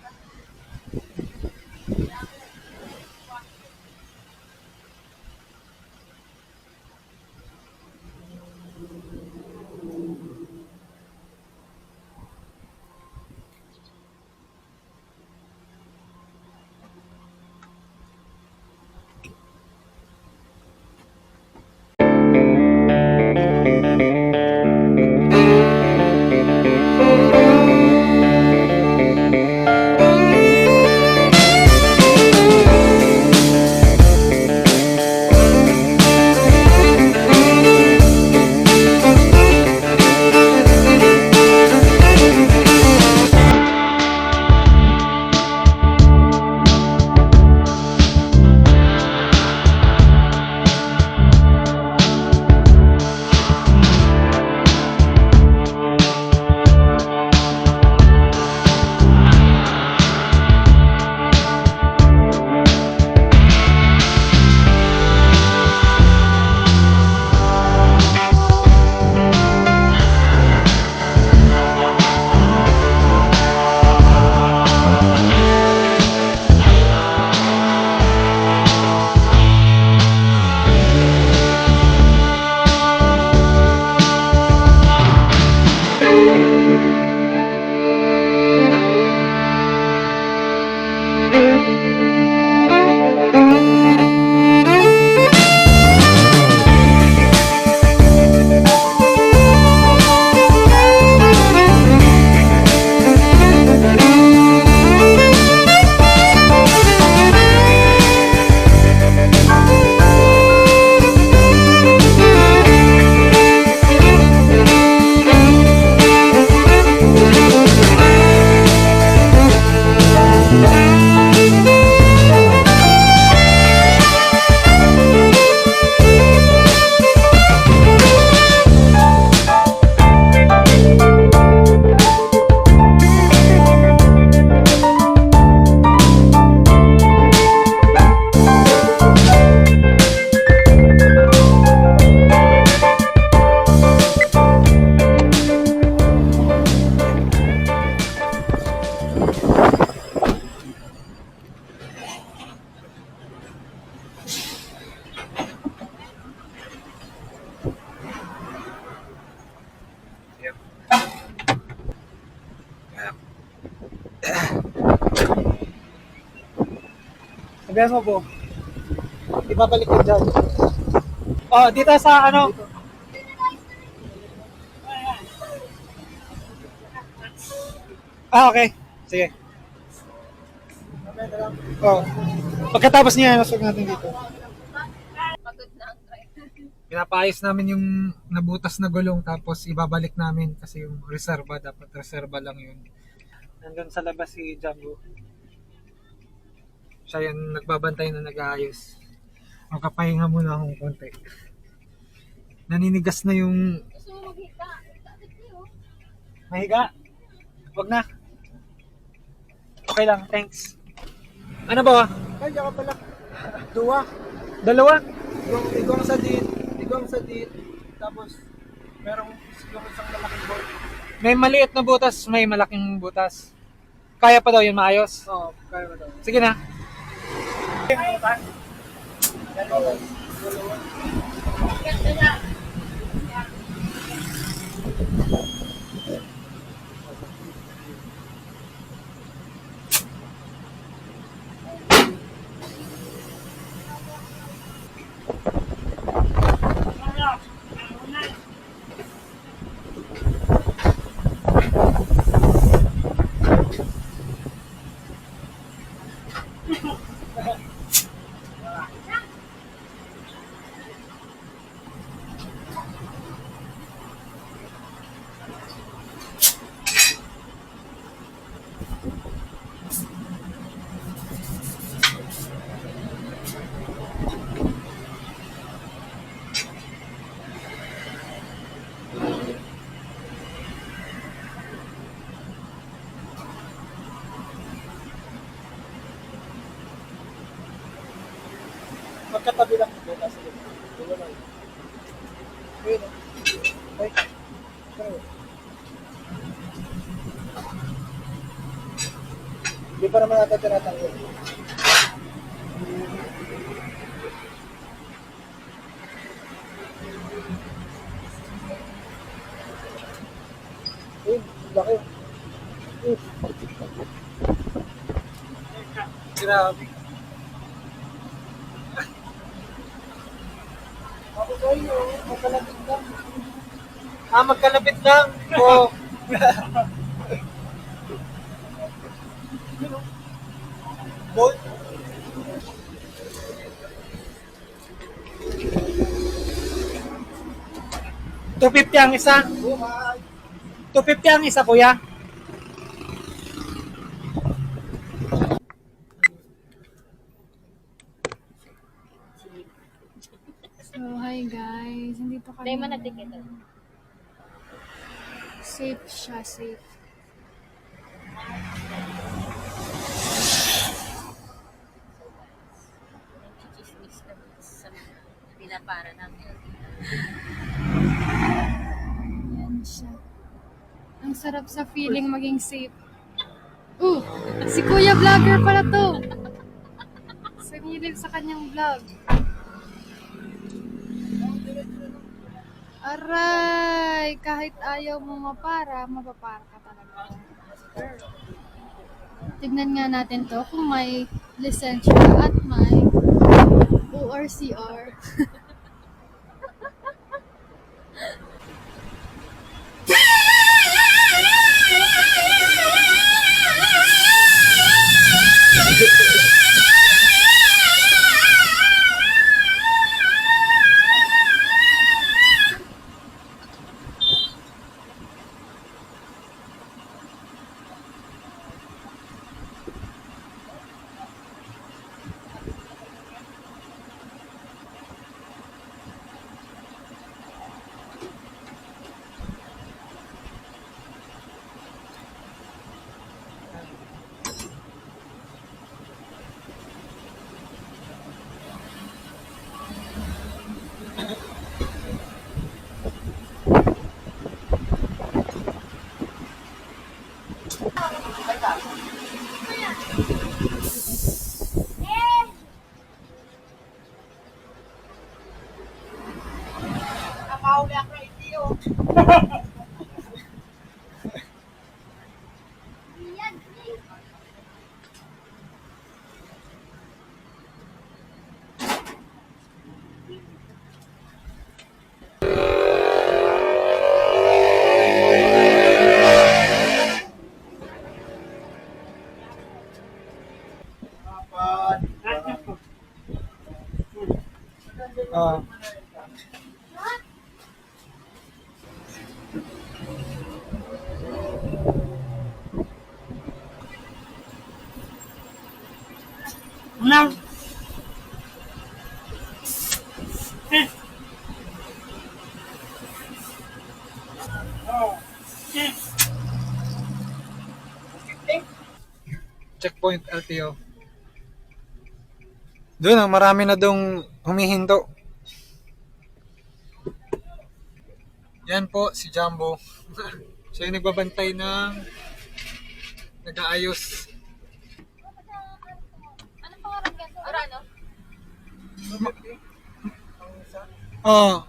[SPEAKER 1] Sabihan mo po. Ibabalik ko dyan. Oh, dito sa ano? Okay. Sige. Oh. Pagkatapos niya, nasog natin dito.
[SPEAKER 2] Pagod na ang driver.
[SPEAKER 1] Pinapayos namin yung nabutas na gulong tapos ibabalik namin kasi yung reserva, dapat reserva lang yun. Nandun sa labas si Jambo. Siya yung nagbabantay na nag-aayos. Makapahinga muna akong konti. Naninigas na yung...
[SPEAKER 2] Gusto mo maghita? Dapat niyo.
[SPEAKER 1] Mahiga? Wag na. Okay lang, thanks. Ano ba?
[SPEAKER 4] Ay, ka pala. Dua.
[SPEAKER 1] Dalawa?
[SPEAKER 4] Igong sa dit. Tapos,
[SPEAKER 1] Merong yung isang malaking bolt. May maliit na butas, may malaking butas. Kaya pa daw yun maayos?
[SPEAKER 4] Oo, kaya ba daw?
[SPEAKER 1] Sige na.
[SPEAKER 4] Magkatabi lang yung butas. Sige na. Ayun. Ay. Ay. Hindi pa naman natin tinatanggal. Ayun, laki.
[SPEAKER 1] Grabe.
[SPEAKER 4] Ako kayo, magkalapit lang.
[SPEAKER 1] Magkalapit lang. Oo. Bolt. $250 ang isa. 250 ang isa, kuya.
[SPEAKER 6] So, hi guys. Nandito kami.
[SPEAKER 2] Dahil mo na ticket.
[SPEAKER 6] Safe siya, safe.
[SPEAKER 2] Chismis kami sa pinapara namin.
[SPEAKER 6] Yan siya. Ang sarap sa feeling maging safe. Si Kuya Vlogger pala to. Sumilip sa kanyang vlog. Aray! Kahit ayaw mo mapara, mapapara ka talaga. Tignan nga natin to kung may lisensya at may ORCR.
[SPEAKER 1] Nang. Checkpoint LTO. Doon, marami na dong humihinto. Yan po si Jumbo. Siya yung nagbabantay ng nag-aayos.
[SPEAKER 2] Anong pangarap yan? Arano?
[SPEAKER 1] Oh,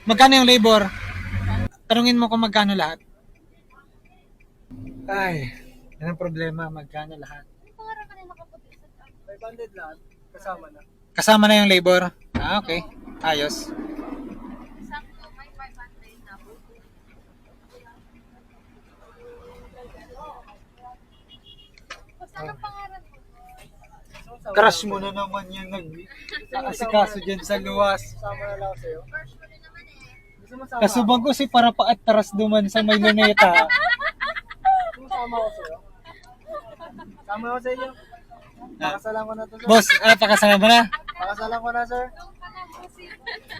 [SPEAKER 1] magkano yung labor? Tanungin mo kung magkano lahat. Ay, yan ang problema, magkano lahat.
[SPEAKER 2] Anong pangarap ka na nakaputi sa
[SPEAKER 4] 500 lahat, kasama na.
[SPEAKER 1] Kasama na yung labor? Ah, okay. Ayos.
[SPEAKER 2] sakto, may 500 na po. Basta anong pangarap mo?
[SPEAKER 1] Crush mo na naman yung nag-asikaso dyan sa luwas.
[SPEAKER 4] Kasama na lang ako sa'yo.
[SPEAKER 2] First mo na naman eh.
[SPEAKER 4] Gusto mo sama
[SPEAKER 1] Kasubang ko si para paatras duman sa may luneta.
[SPEAKER 4] Gusto mo sama ako sa'yo? Sama ako sa inyo. Pakasalan ko na to, sir.
[SPEAKER 1] Boss, pakasama mo na.
[SPEAKER 4] Pakasalan ko na, sir.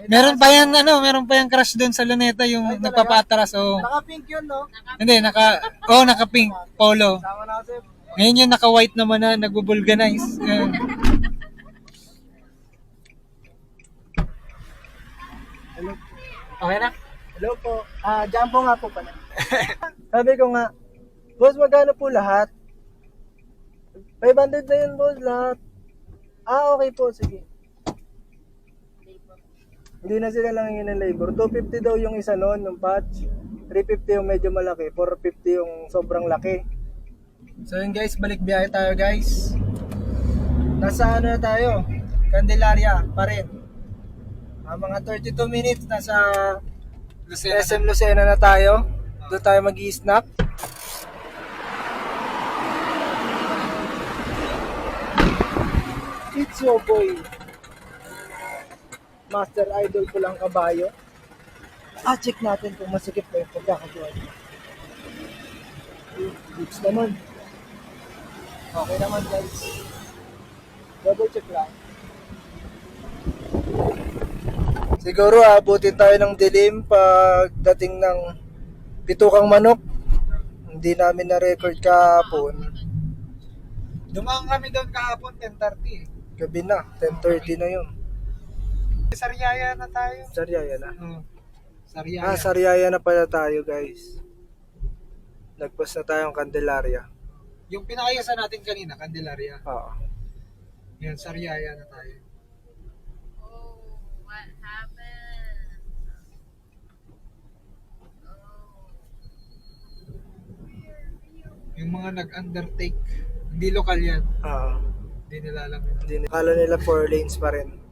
[SPEAKER 1] Meron pa yung crush doon sa luneta, yung nagpapaatras. Oh.
[SPEAKER 4] Naka-pink yun, no?
[SPEAKER 1] Hindi, naka-pink, polo.
[SPEAKER 4] Sama na ako, sir.
[SPEAKER 1] Ngayon yung naka-white naman na nagbo-vulganize.
[SPEAKER 4] Hello.
[SPEAKER 1] Okay na?
[SPEAKER 4] Hello po. Jumbo nga po pala. Sabi ko nga, boss, magkano po lahat? 500 na yun, boss, lahat. Okay po, sige. Hindi na sila lang ng labor. 250 daw yung isa noon, yung patch. 350 yung medyo malaki. 450 yung sobrang laki. So yun guys, balik biyahe tayo guys. Nasa ano na tayo? Candelaria pa rin. Mga 32 minutes nasa SM Lucena na tayo. Doon tayo mag-i-snack. It's your boy, Master Idol ko lang kabayo. Check natin kung masikip na yung pagkakagawa niya. Goods naman. Okay naman guys. Double check lang. Siguro abutin tayo ng dilim pagdating ng Pitukang Manok. Hindi namin na-record kahapon.
[SPEAKER 1] Dumaan kami doon kahapon, 10:30.
[SPEAKER 4] Gabi na, 10:30 na yun.
[SPEAKER 1] Sariaya na tayo.
[SPEAKER 4] Sariaya na.
[SPEAKER 1] Sariaya.
[SPEAKER 4] Sariaya na pala tayo guys. Nagpas na tayong Candelaria.
[SPEAKER 1] Yung pinakayasan natin kanina, Candelaria.
[SPEAKER 4] Oo.
[SPEAKER 1] Yan, Sariaya na tayo.
[SPEAKER 2] Oh, what happened?
[SPEAKER 1] Yung mga nag-undertake, hindi lokal yan.
[SPEAKER 4] Oo.
[SPEAKER 1] Hindi nila alam.
[SPEAKER 4] Akala nila 4 lanes pa rin.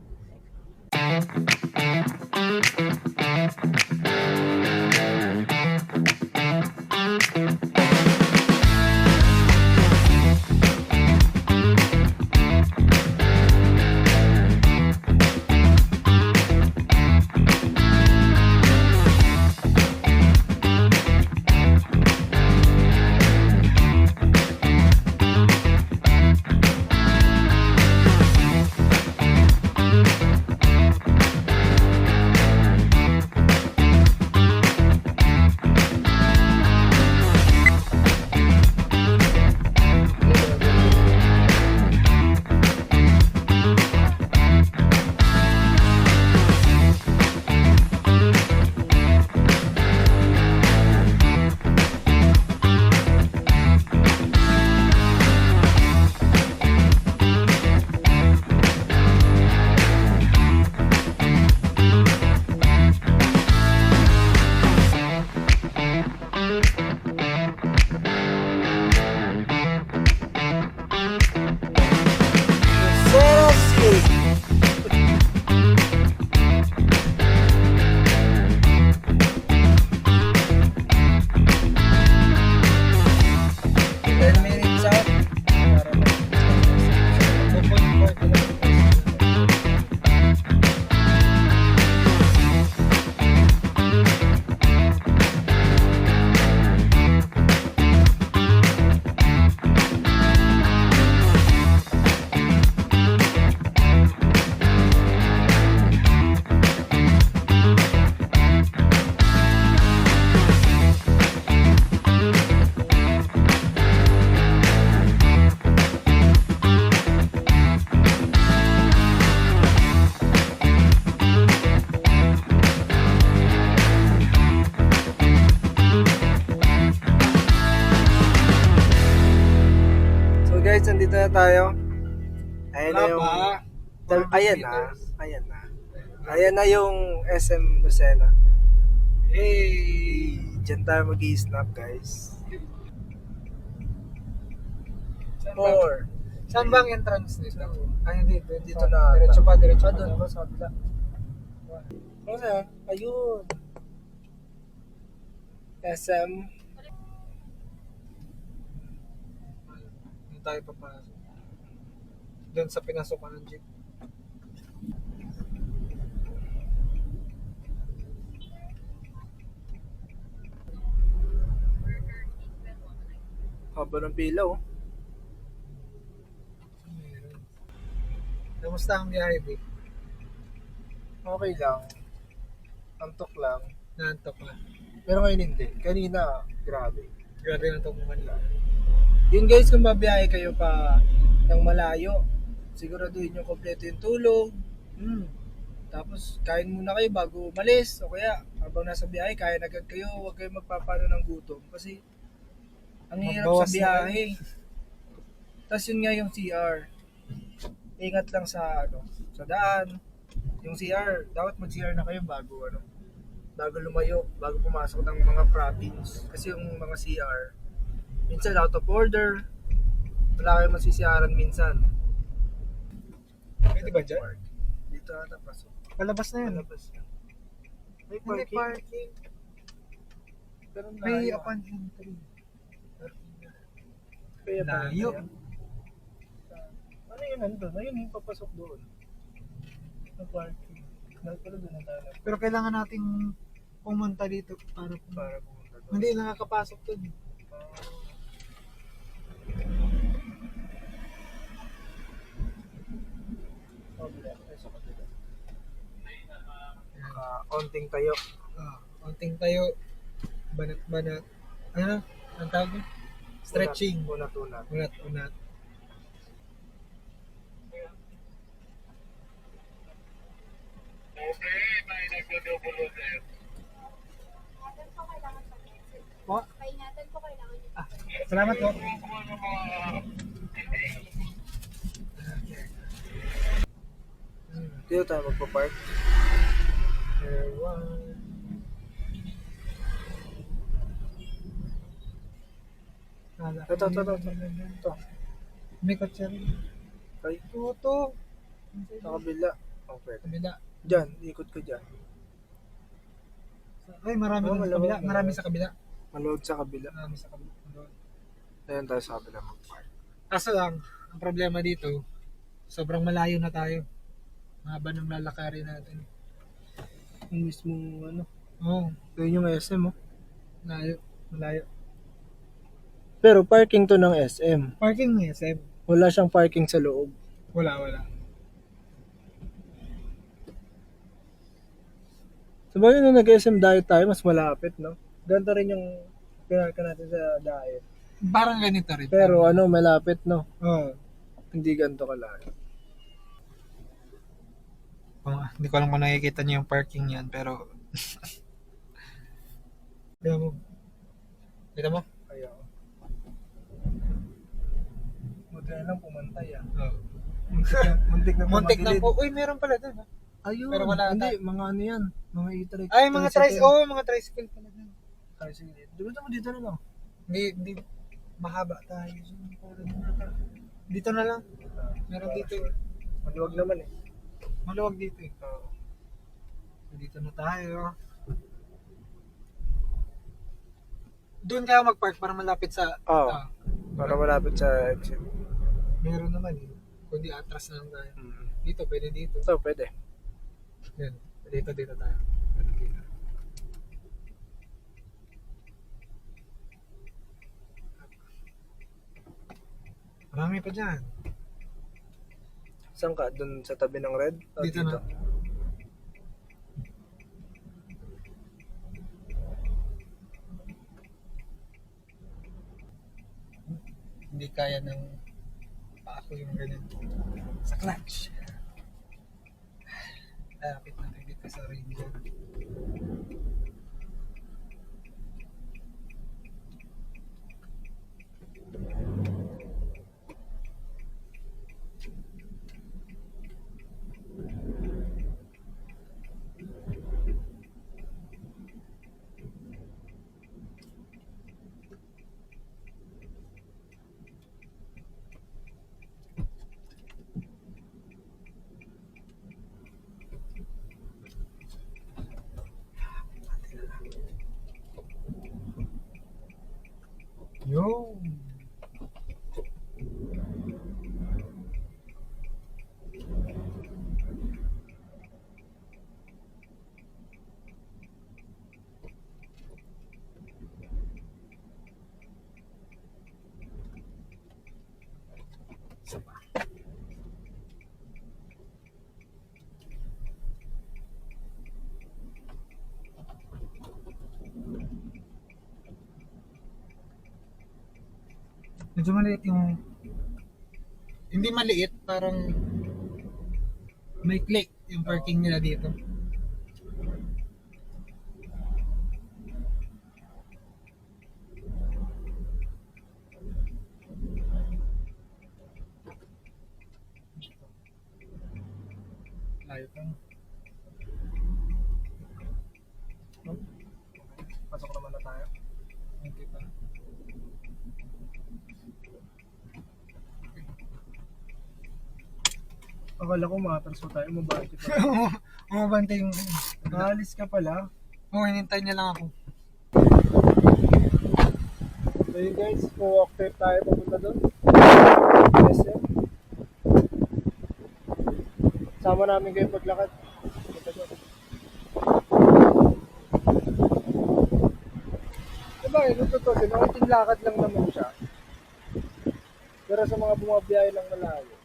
[SPEAKER 4] tayo. Ayan na
[SPEAKER 1] Wala
[SPEAKER 4] yung...
[SPEAKER 1] pa.
[SPEAKER 4] Ayan na. Ayan na. Ayan na yung SM Lucena.
[SPEAKER 1] Hey!
[SPEAKER 4] Diyan tayo mag-i-snap, guys.
[SPEAKER 1] Saan ba?
[SPEAKER 4] 4.
[SPEAKER 1] Saan ba ang entrance nito? Ay, hindi.
[SPEAKER 4] Dito na.
[SPEAKER 1] Diretso pa, diretso pa.
[SPEAKER 4] Doon ba sa kabila? Ano? Ayun. SM.
[SPEAKER 1] Doon tayo papasok. Doon sa pinasukan ng jeep.
[SPEAKER 4] Haba ng pila, oh.
[SPEAKER 1] Kamusta ang biyahe, Vic?
[SPEAKER 4] Okay lang. Antok lang.
[SPEAKER 1] Naantok na.
[SPEAKER 4] Pero ngayon hindi. Kanina, grabe.
[SPEAKER 1] Grabe na itong Manila.
[SPEAKER 4] Yun guys, kung mabiyahe kayo pa ng malayo, siguraduhin nyo kompleto yung tulog. Tapos, kain muna kayo bago umalis. O kaya, habang nasa biyahe, kain agad kayo. Huwag kayo magpapano ng gutom. Kasi, ang hirap
[SPEAKER 1] Magbawas
[SPEAKER 4] sa
[SPEAKER 1] na
[SPEAKER 4] biyahe. Tapos yun nga yung CR. Ingat lang sa, sa daan. Yung CR, dapat mag-CR na kayo bago, bago lumayo, bago pumasok ng mga province. Kasi yung mga CR, minsan out of order, wala kayong masisiyaran minsan.
[SPEAKER 1] Pwede ba dyan?
[SPEAKER 4] Dito ata pasok.
[SPEAKER 1] Palabas na yun.
[SPEAKER 4] Palabas yan. May
[SPEAKER 1] Hindi
[SPEAKER 4] parking.
[SPEAKER 1] parking.
[SPEAKER 4] Pero
[SPEAKER 1] May
[SPEAKER 4] layo.
[SPEAKER 1] upon entry.
[SPEAKER 4] Kaya pa
[SPEAKER 1] Layo.
[SPEAKER 4] yan. Ano yun nandun? Ayun yung papasok doon. Na parking. Pero doon na tayo.
[SPEAKER 1] Pero kailangan nating pumunta dito para
[SPEAKER 4] Pumunta doon.
[SPEAKER 1] hindi nakakapasok doon.
[SPEAKER 4] Onting tayo.
[SPEAKER 1] Konting tayo. Banat-banat. Ano? Ang tawag mo? Stretching.
[SPEAKER 4] Unat-unat.
[SPEAKER 1] Unat-unat. Po?
[SPEAKER 2] Paingatan po kailangan nyo.
[SPEAKER 1] Salamat po.
[SPEAKER 4] Dito tayo magpa-park. Ito. Ito.
[SPEAKER 1] May kotse rin.
[SPEAKER 4] Ay,
[SPEAKER 1] Ito.
[SPEAKER 4] sa kabila. Okay.
[SPEAKER 1] Kabila.
[SPEAKER 4] Diyan, ikot ko dyan.
[SPEAKER 1] Ay, marami
[SPEAKER 4] Oh,
[SPEAKER 1] sa
[SPEAKER 4] malawak,
[SPEAKER 1] kabila.
[SPEAKER 4] malawak.
[SPEAKER 1] Marami sa kabila.
[SPEAKER 4] Maluwag sa kabila.
[SPEAKER 1] Marami sa kabila.
[SPEAKER 4] Ayan tayo sa kabila mag-park.
[SPEAKER 1] Kaso lang, ang problema dito, sobrang malayo na tayo. Mahaba ng lalakarin natin.
[SPEAKER 4] Yung mismong
[SPEAKER 1] Oo,
[SPEAKER 4] yun yung SM, oh.
[SPEAKER 1] malayo. Malayo.
[SPEAKER 4] Pero parking to ng SM.
[SPEAKER 1] Parking ni SM.
[SPEAKER 4] Wala siyang parking sa loob.
[SPEAKER 1] Wala.
[SPEAKER 4] Sabagay nung nag-SM diet tayo, mas malapit, no? Ganito rin yung pinarka natin sa diet.
[SPEAKER 1] Parang ganito rin.
[SPEAKER 4] Pero malapit, no?
[SPEAKER 1] Oo.
[SPEAKER 4] Hindi ganito kalayo.
[SPEAKER 1] Hindi ko alam kung nakikita niyo yung parking yan, pero... Kita mo? Kita mo?
[SPEAKER 4] Ayaw. Buti na lang pumantay, ah.
[SPEAKER 1] Oo.
[SPEAKER 4] Muntik na
[SPEAKER 1] Muntik na
[SPEAKER 4] pumagilid.
[SPEAKER 1] po. Uy, meron pala doon. Ha?
[SPEAKER 4] Ayun.
[SPEAKER 1] Pero wala
[SPEAKER 4] Hindi,
[SPEAKER 1] ata.
[SPEAKER 4] mga ano yan. Mga e-trike.
[SPEAKER 1] Ay, mga tricycle. Oo, mga tricycle pala doon.
[SPEAKER 4] Tricycle. Dito mo dito na lang.
[SPEAKER 1] Hindi. Mahaba tayo. Dito na lang. Meron dito.
[SPEAKER 4] Maluwag naman eh.
[SPEAKER 1] Maluwag dito eh. Dito na tayo. Doon kaya mag-park para malapit sa...
[SPEAKER 4] Oo.
[SPEAKER 1] Ah,
[SPEAKER 4] Para malapit sa exit.
[SPEAKER 1] meron naman eh. Kundi atras na lang tayo. Dito, pwede dito.
[SPEAKER 4] So, pwede.
[SPEAKER 1] Yan. Dito tayo. Pwede dito. Marami pa dyan.
[SPEAKER 4] Saan ka? Doon sa tabi ng red? O
[SPEAKER 1] Dito na. Hindi kaya ng paako yung ganyan. Sa clutch. Lapit na dito sa Ranger. Medyo maliit yung, hindi maliit, parang may click yung parking nila dito. Layo pa. No? Pasok naman na tayo. Okay pa.
[SPEAKER 4] Akala ko makatransfer tayo, mabati pa.
[SPEAKER 1] Umabante yung...
[SPEAKER 4] Naalis ka pala.
[SPEAKER 1] Oo, hinintay niya lang ako.
[SPEAKER 4] So yun guys, walk trip tayo papunta doon. SM. Sama namin kayo paglakad. Punta doon. Diba, yung totoo, sinungating lakad lang naman siya. Pero sa mga bumabiyahe lang malayo,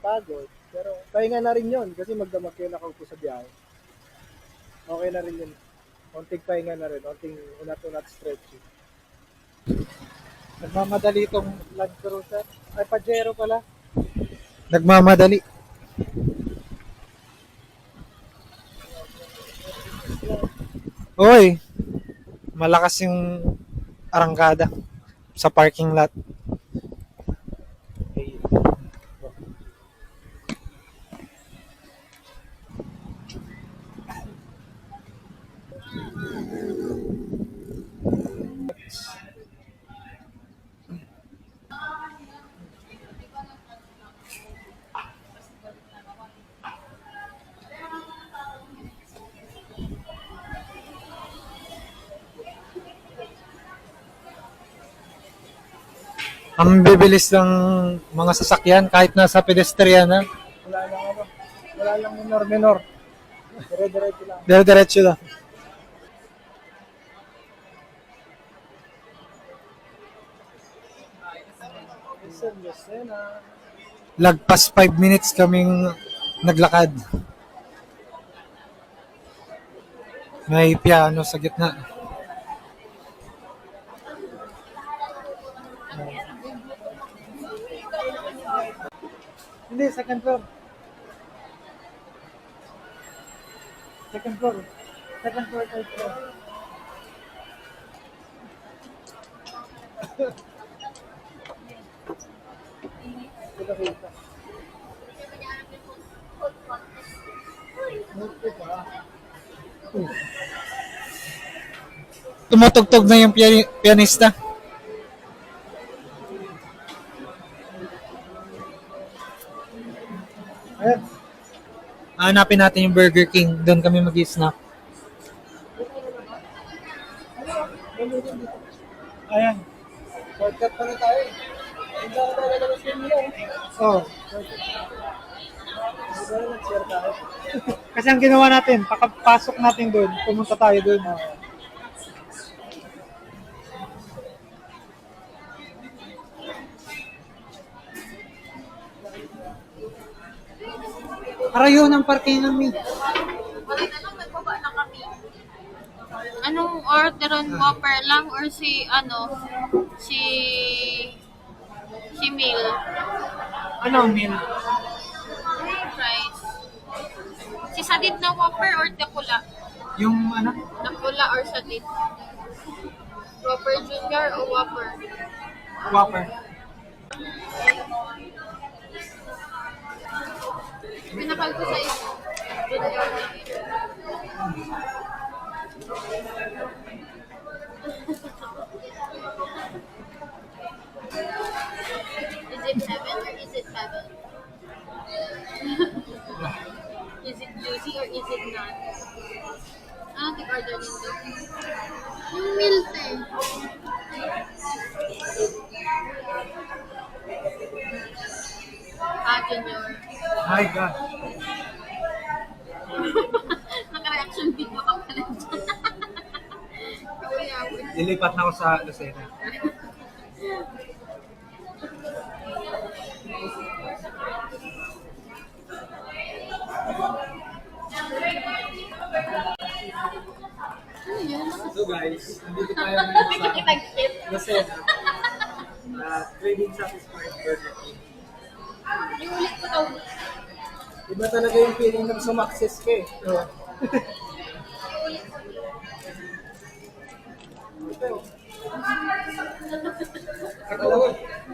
[SPEAKER 4] pagod. Pero pahinga na rin yun kasi magdamag kayo nakaupo sa biyahe. Okay na rin yun. Konting pahinga na rin, konting unat-unat stretching.
[SPEAKER 1] Nagmamadali itong
[SPEAKER 4] Land Cruiser. Ay, Pajero pala.
[SPEAKER 1] nagmamadali. Oy, malakas yung arangkada sa parking lot. Ang bibilis ng mga sasakyan kahit nasa pedestrian na.
[SPEAKER 4] Wala lang minor-minor. Dire-diretso lang.
[SPEAKER 1] Dire-diretso lang.
[SPEAKER 4] Listen, Lucena.
[SPEAKER 1] Lagpas 5 minutes kaming naglakad. May piano sa gitna.
[SPEAKER 4] Hindi, second floor. Second floor. Second floor, third floor. Kita.
[SPEAKER 1] Tumutugtog na yung pianista.
[SPEAKER 4] Ayan.
[SPEAKER 1] Hanapin natin yung Burger King. Doon kami mag-snack.
[SPEAKER 4] Ayan. Shortcut pa na tayo. Hindi na tayo lalabas yung nila.
[SPEAKER 1] Oh.
[SPEAKER 4] Hindi na nag-share tayo.
[SPEAKER 1] Kasi ang ginawa natin, pakapasok natin doon, pumunta tayo doon. Arayo ng parkingan mi.
[SPEAKER 2] Anong orderon, Whopper lang or si si meal?
[SPEAKER 1] Ano, Mil?
[SPEAKER 2] Fries. Si Sadit na Whopper or Dakula?
[SPEAKER 1] Yung ano?
[SPEAKER 2] Dakula or Sadit? Whopper Junior o Whopper?
[SPEAKER 1] Whopper.
[SPEAKER 2] Pinakal ko sa isa. Junior. Is it heaven or is it heaven? Is it juicy or is it not? Ano tig-order nito? Yung milk eh. Junior.
[SPEAKER 1] My God.
[SPEAKER 2] Naka-reaction video ka pala dyan. Kawiyawin.
[SPEAKER 1] Lilipat na ako sa Lucena.
[SPEAKER 2] Ano yun?
[SPEAKER 1] So guys, nandito tayo ngayon sa
[SPEAKER 2] Nag-tip.
[SPEAKER 1] Lucena. 3 feeling satisfied burger.
[SPEAKER 2] Iulit ko daw.
[SPEAKER 4] Iba talaga yung feeling ng sumakses ka eh.
[SPEAKER 1] So,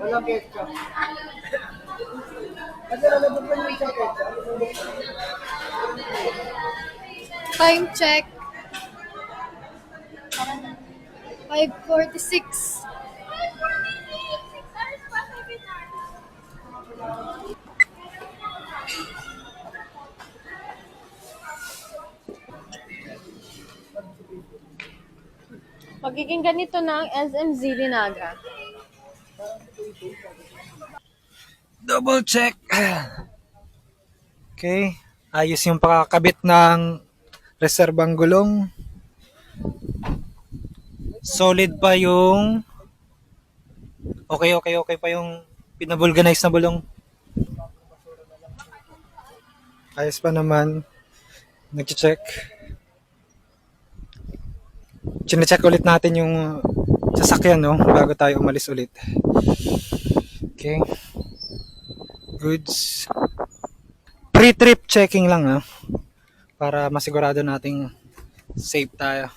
[SPEAKER 4] Walang ketchup. At lalabot pa yung isang ketchup.
[SPEAKER 6] Time check. 5:46. Magiging ganito na ang SMZ Linaga.
[SPEAKER 1] double check. Okay. Ayos yung pakakabit ng reserbang gulong. Solid pa yung okay pa yung pinabulganize na bulong. Ayos pa naman. Nag-check. Chine-check ulit natin yung sasakyan, no, bago tayo umalis ulit. Okay. Goods. Pre-trip checking lang, ha, para masigurado nating safe tayo.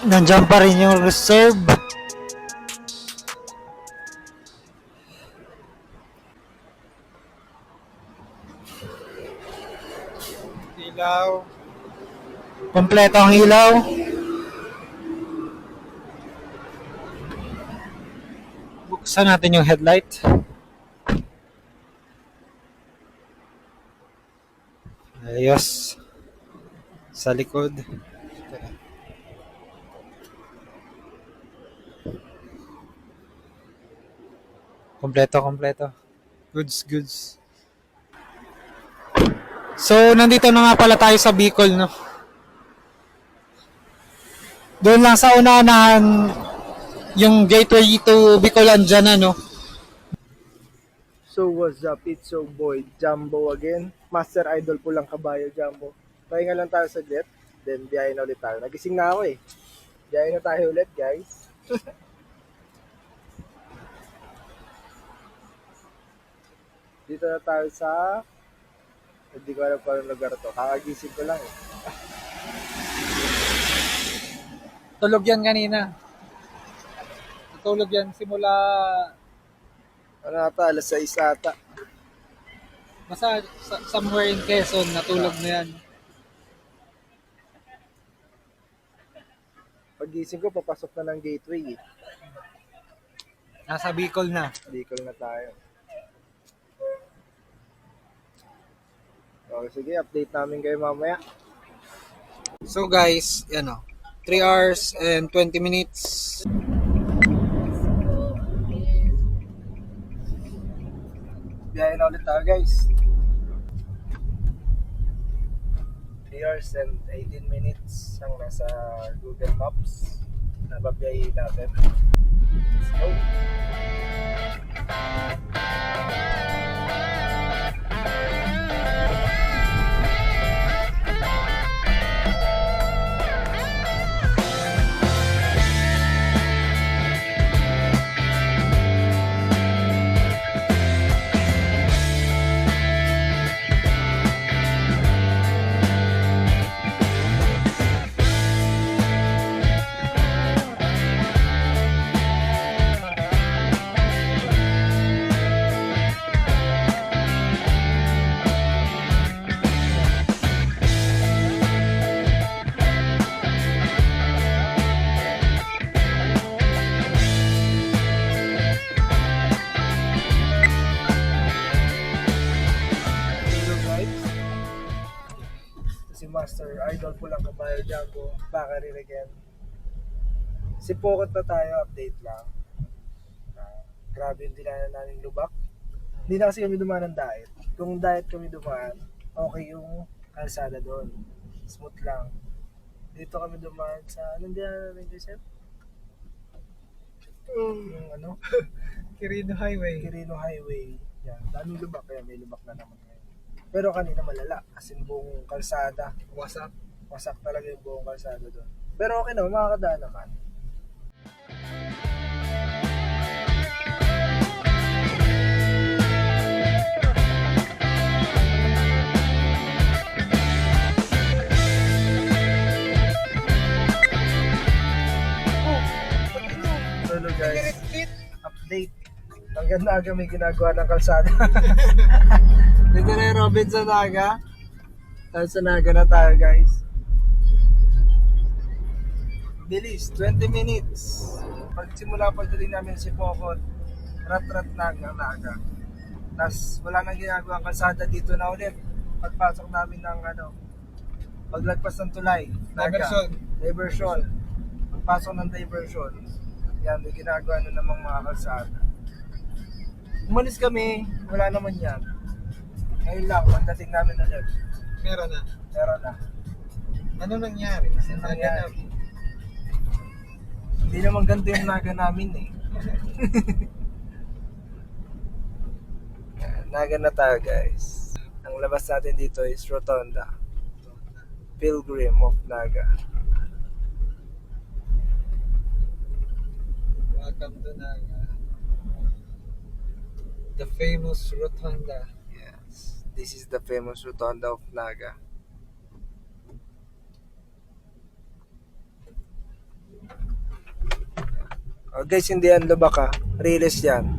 [SPEAKER 1] Nandiyan pa rin yung reserve. Ilaw. Kompleto ang ilaw. Buksan natin yung headlight. Ayos. Sa likod. Kompleto. Goods. So, nandito na nga pala tayo sa Bicol, no? Doon lang sa unahan, yung gateway to Bicol andyan na, no?
[SPEAKER 4] So what's up? It's your boy, Jumbo again. Master Idol Pulang Kabayo, Jumbo. Pahinga lang tayo saglit. then biyahe na ulit tayo. Nagising na ako eh. Biyahe na tayo ulit, guys. Dito na tayo sa... Hindi ko alam kung anong lugar to. Kakagising ko lang eh.
[SPEAKER 1] Tulog yan kanina. Natulog yan simula
[SPEAKER 4] Ano ata, alas 6 ata.
[SPEAKER 1] basta somewhere in Quezon, natulog na yan.
[SPEAKER 4] Pagising ko, papasok na ng gateway eh.
[SPEAKER 1] Nasa Bicol na.
[SPEAKER 4] Bicol na tayo. Okay, sige, update namin kayo mamaya.
[SPEAKER 1] So guys, yan o. 3 hours and 20 minutes.
[SPEAKER 4] Biyahe na ulit tayo, guys. 3 hours and 18 minutes ang nasa Google Maps na babiyahe natin. Let's go. Hello guys. Si Master Idol po lang kabayo Jumbo. Baka rin again. Si Pokot na tayo, update lang. Grabe yung dinanan namin lubak. Hindi na kasi kami dumaan ng diet. Kung diet kami dumaan, okay yung kalsada doon. Smooth lang. Dito kami dumaan sa, anong dinanan namin kayo, Seth? Yung ano?
[SPEAKER 1] Quirino Highway.
[SPEAKER 4] Quirino Highway. Yan, daming lubak kaya may lubak na naman ngayon. Pero kanina malala kasi buong kalsada, wasak talaga yung buong kalsada doon. Pero okay naman, makakadaan naman. Hello guys, update. Hanggang Naga may ginagawa ng kalsada. Dito na yung Robin sa Naga. Tapos sa Naga na tayo guys. Bilis, 20 minutes. Pagsimula pagdating namin si Pokot, rat-rat na hanggang Naga. Tapos wala nang ginagawa ang kalsada dito na ulit. Pagpasok namin ng paglagpas ng tulay. Naga. Diversion. Pagpasok ng diversion. Yan, may ginagawa na namang mga kalsada. Umalis kami, wala naman yan. Ngayon lang, pagdating namin ulit.
[SPEAKER 1] Meron na.
[SPEAKER 4] Meron na.
[SPEAKER 1] Ano nangyari?
[SPEAKER 4] Ano nangyari? Hindi naman ganito yung Naga namin eh. Naga na tayo guys. Ang labas natin dito is Rotonda. Pilgrim of Naga.
[SPEAKER 1] Welcome to Naga. The famous Rotunda.
[SPEAKER 4] Yes. This is the famous Rotonda of Naga. Oh, guys, hindi yan lubak ha. Riles yan.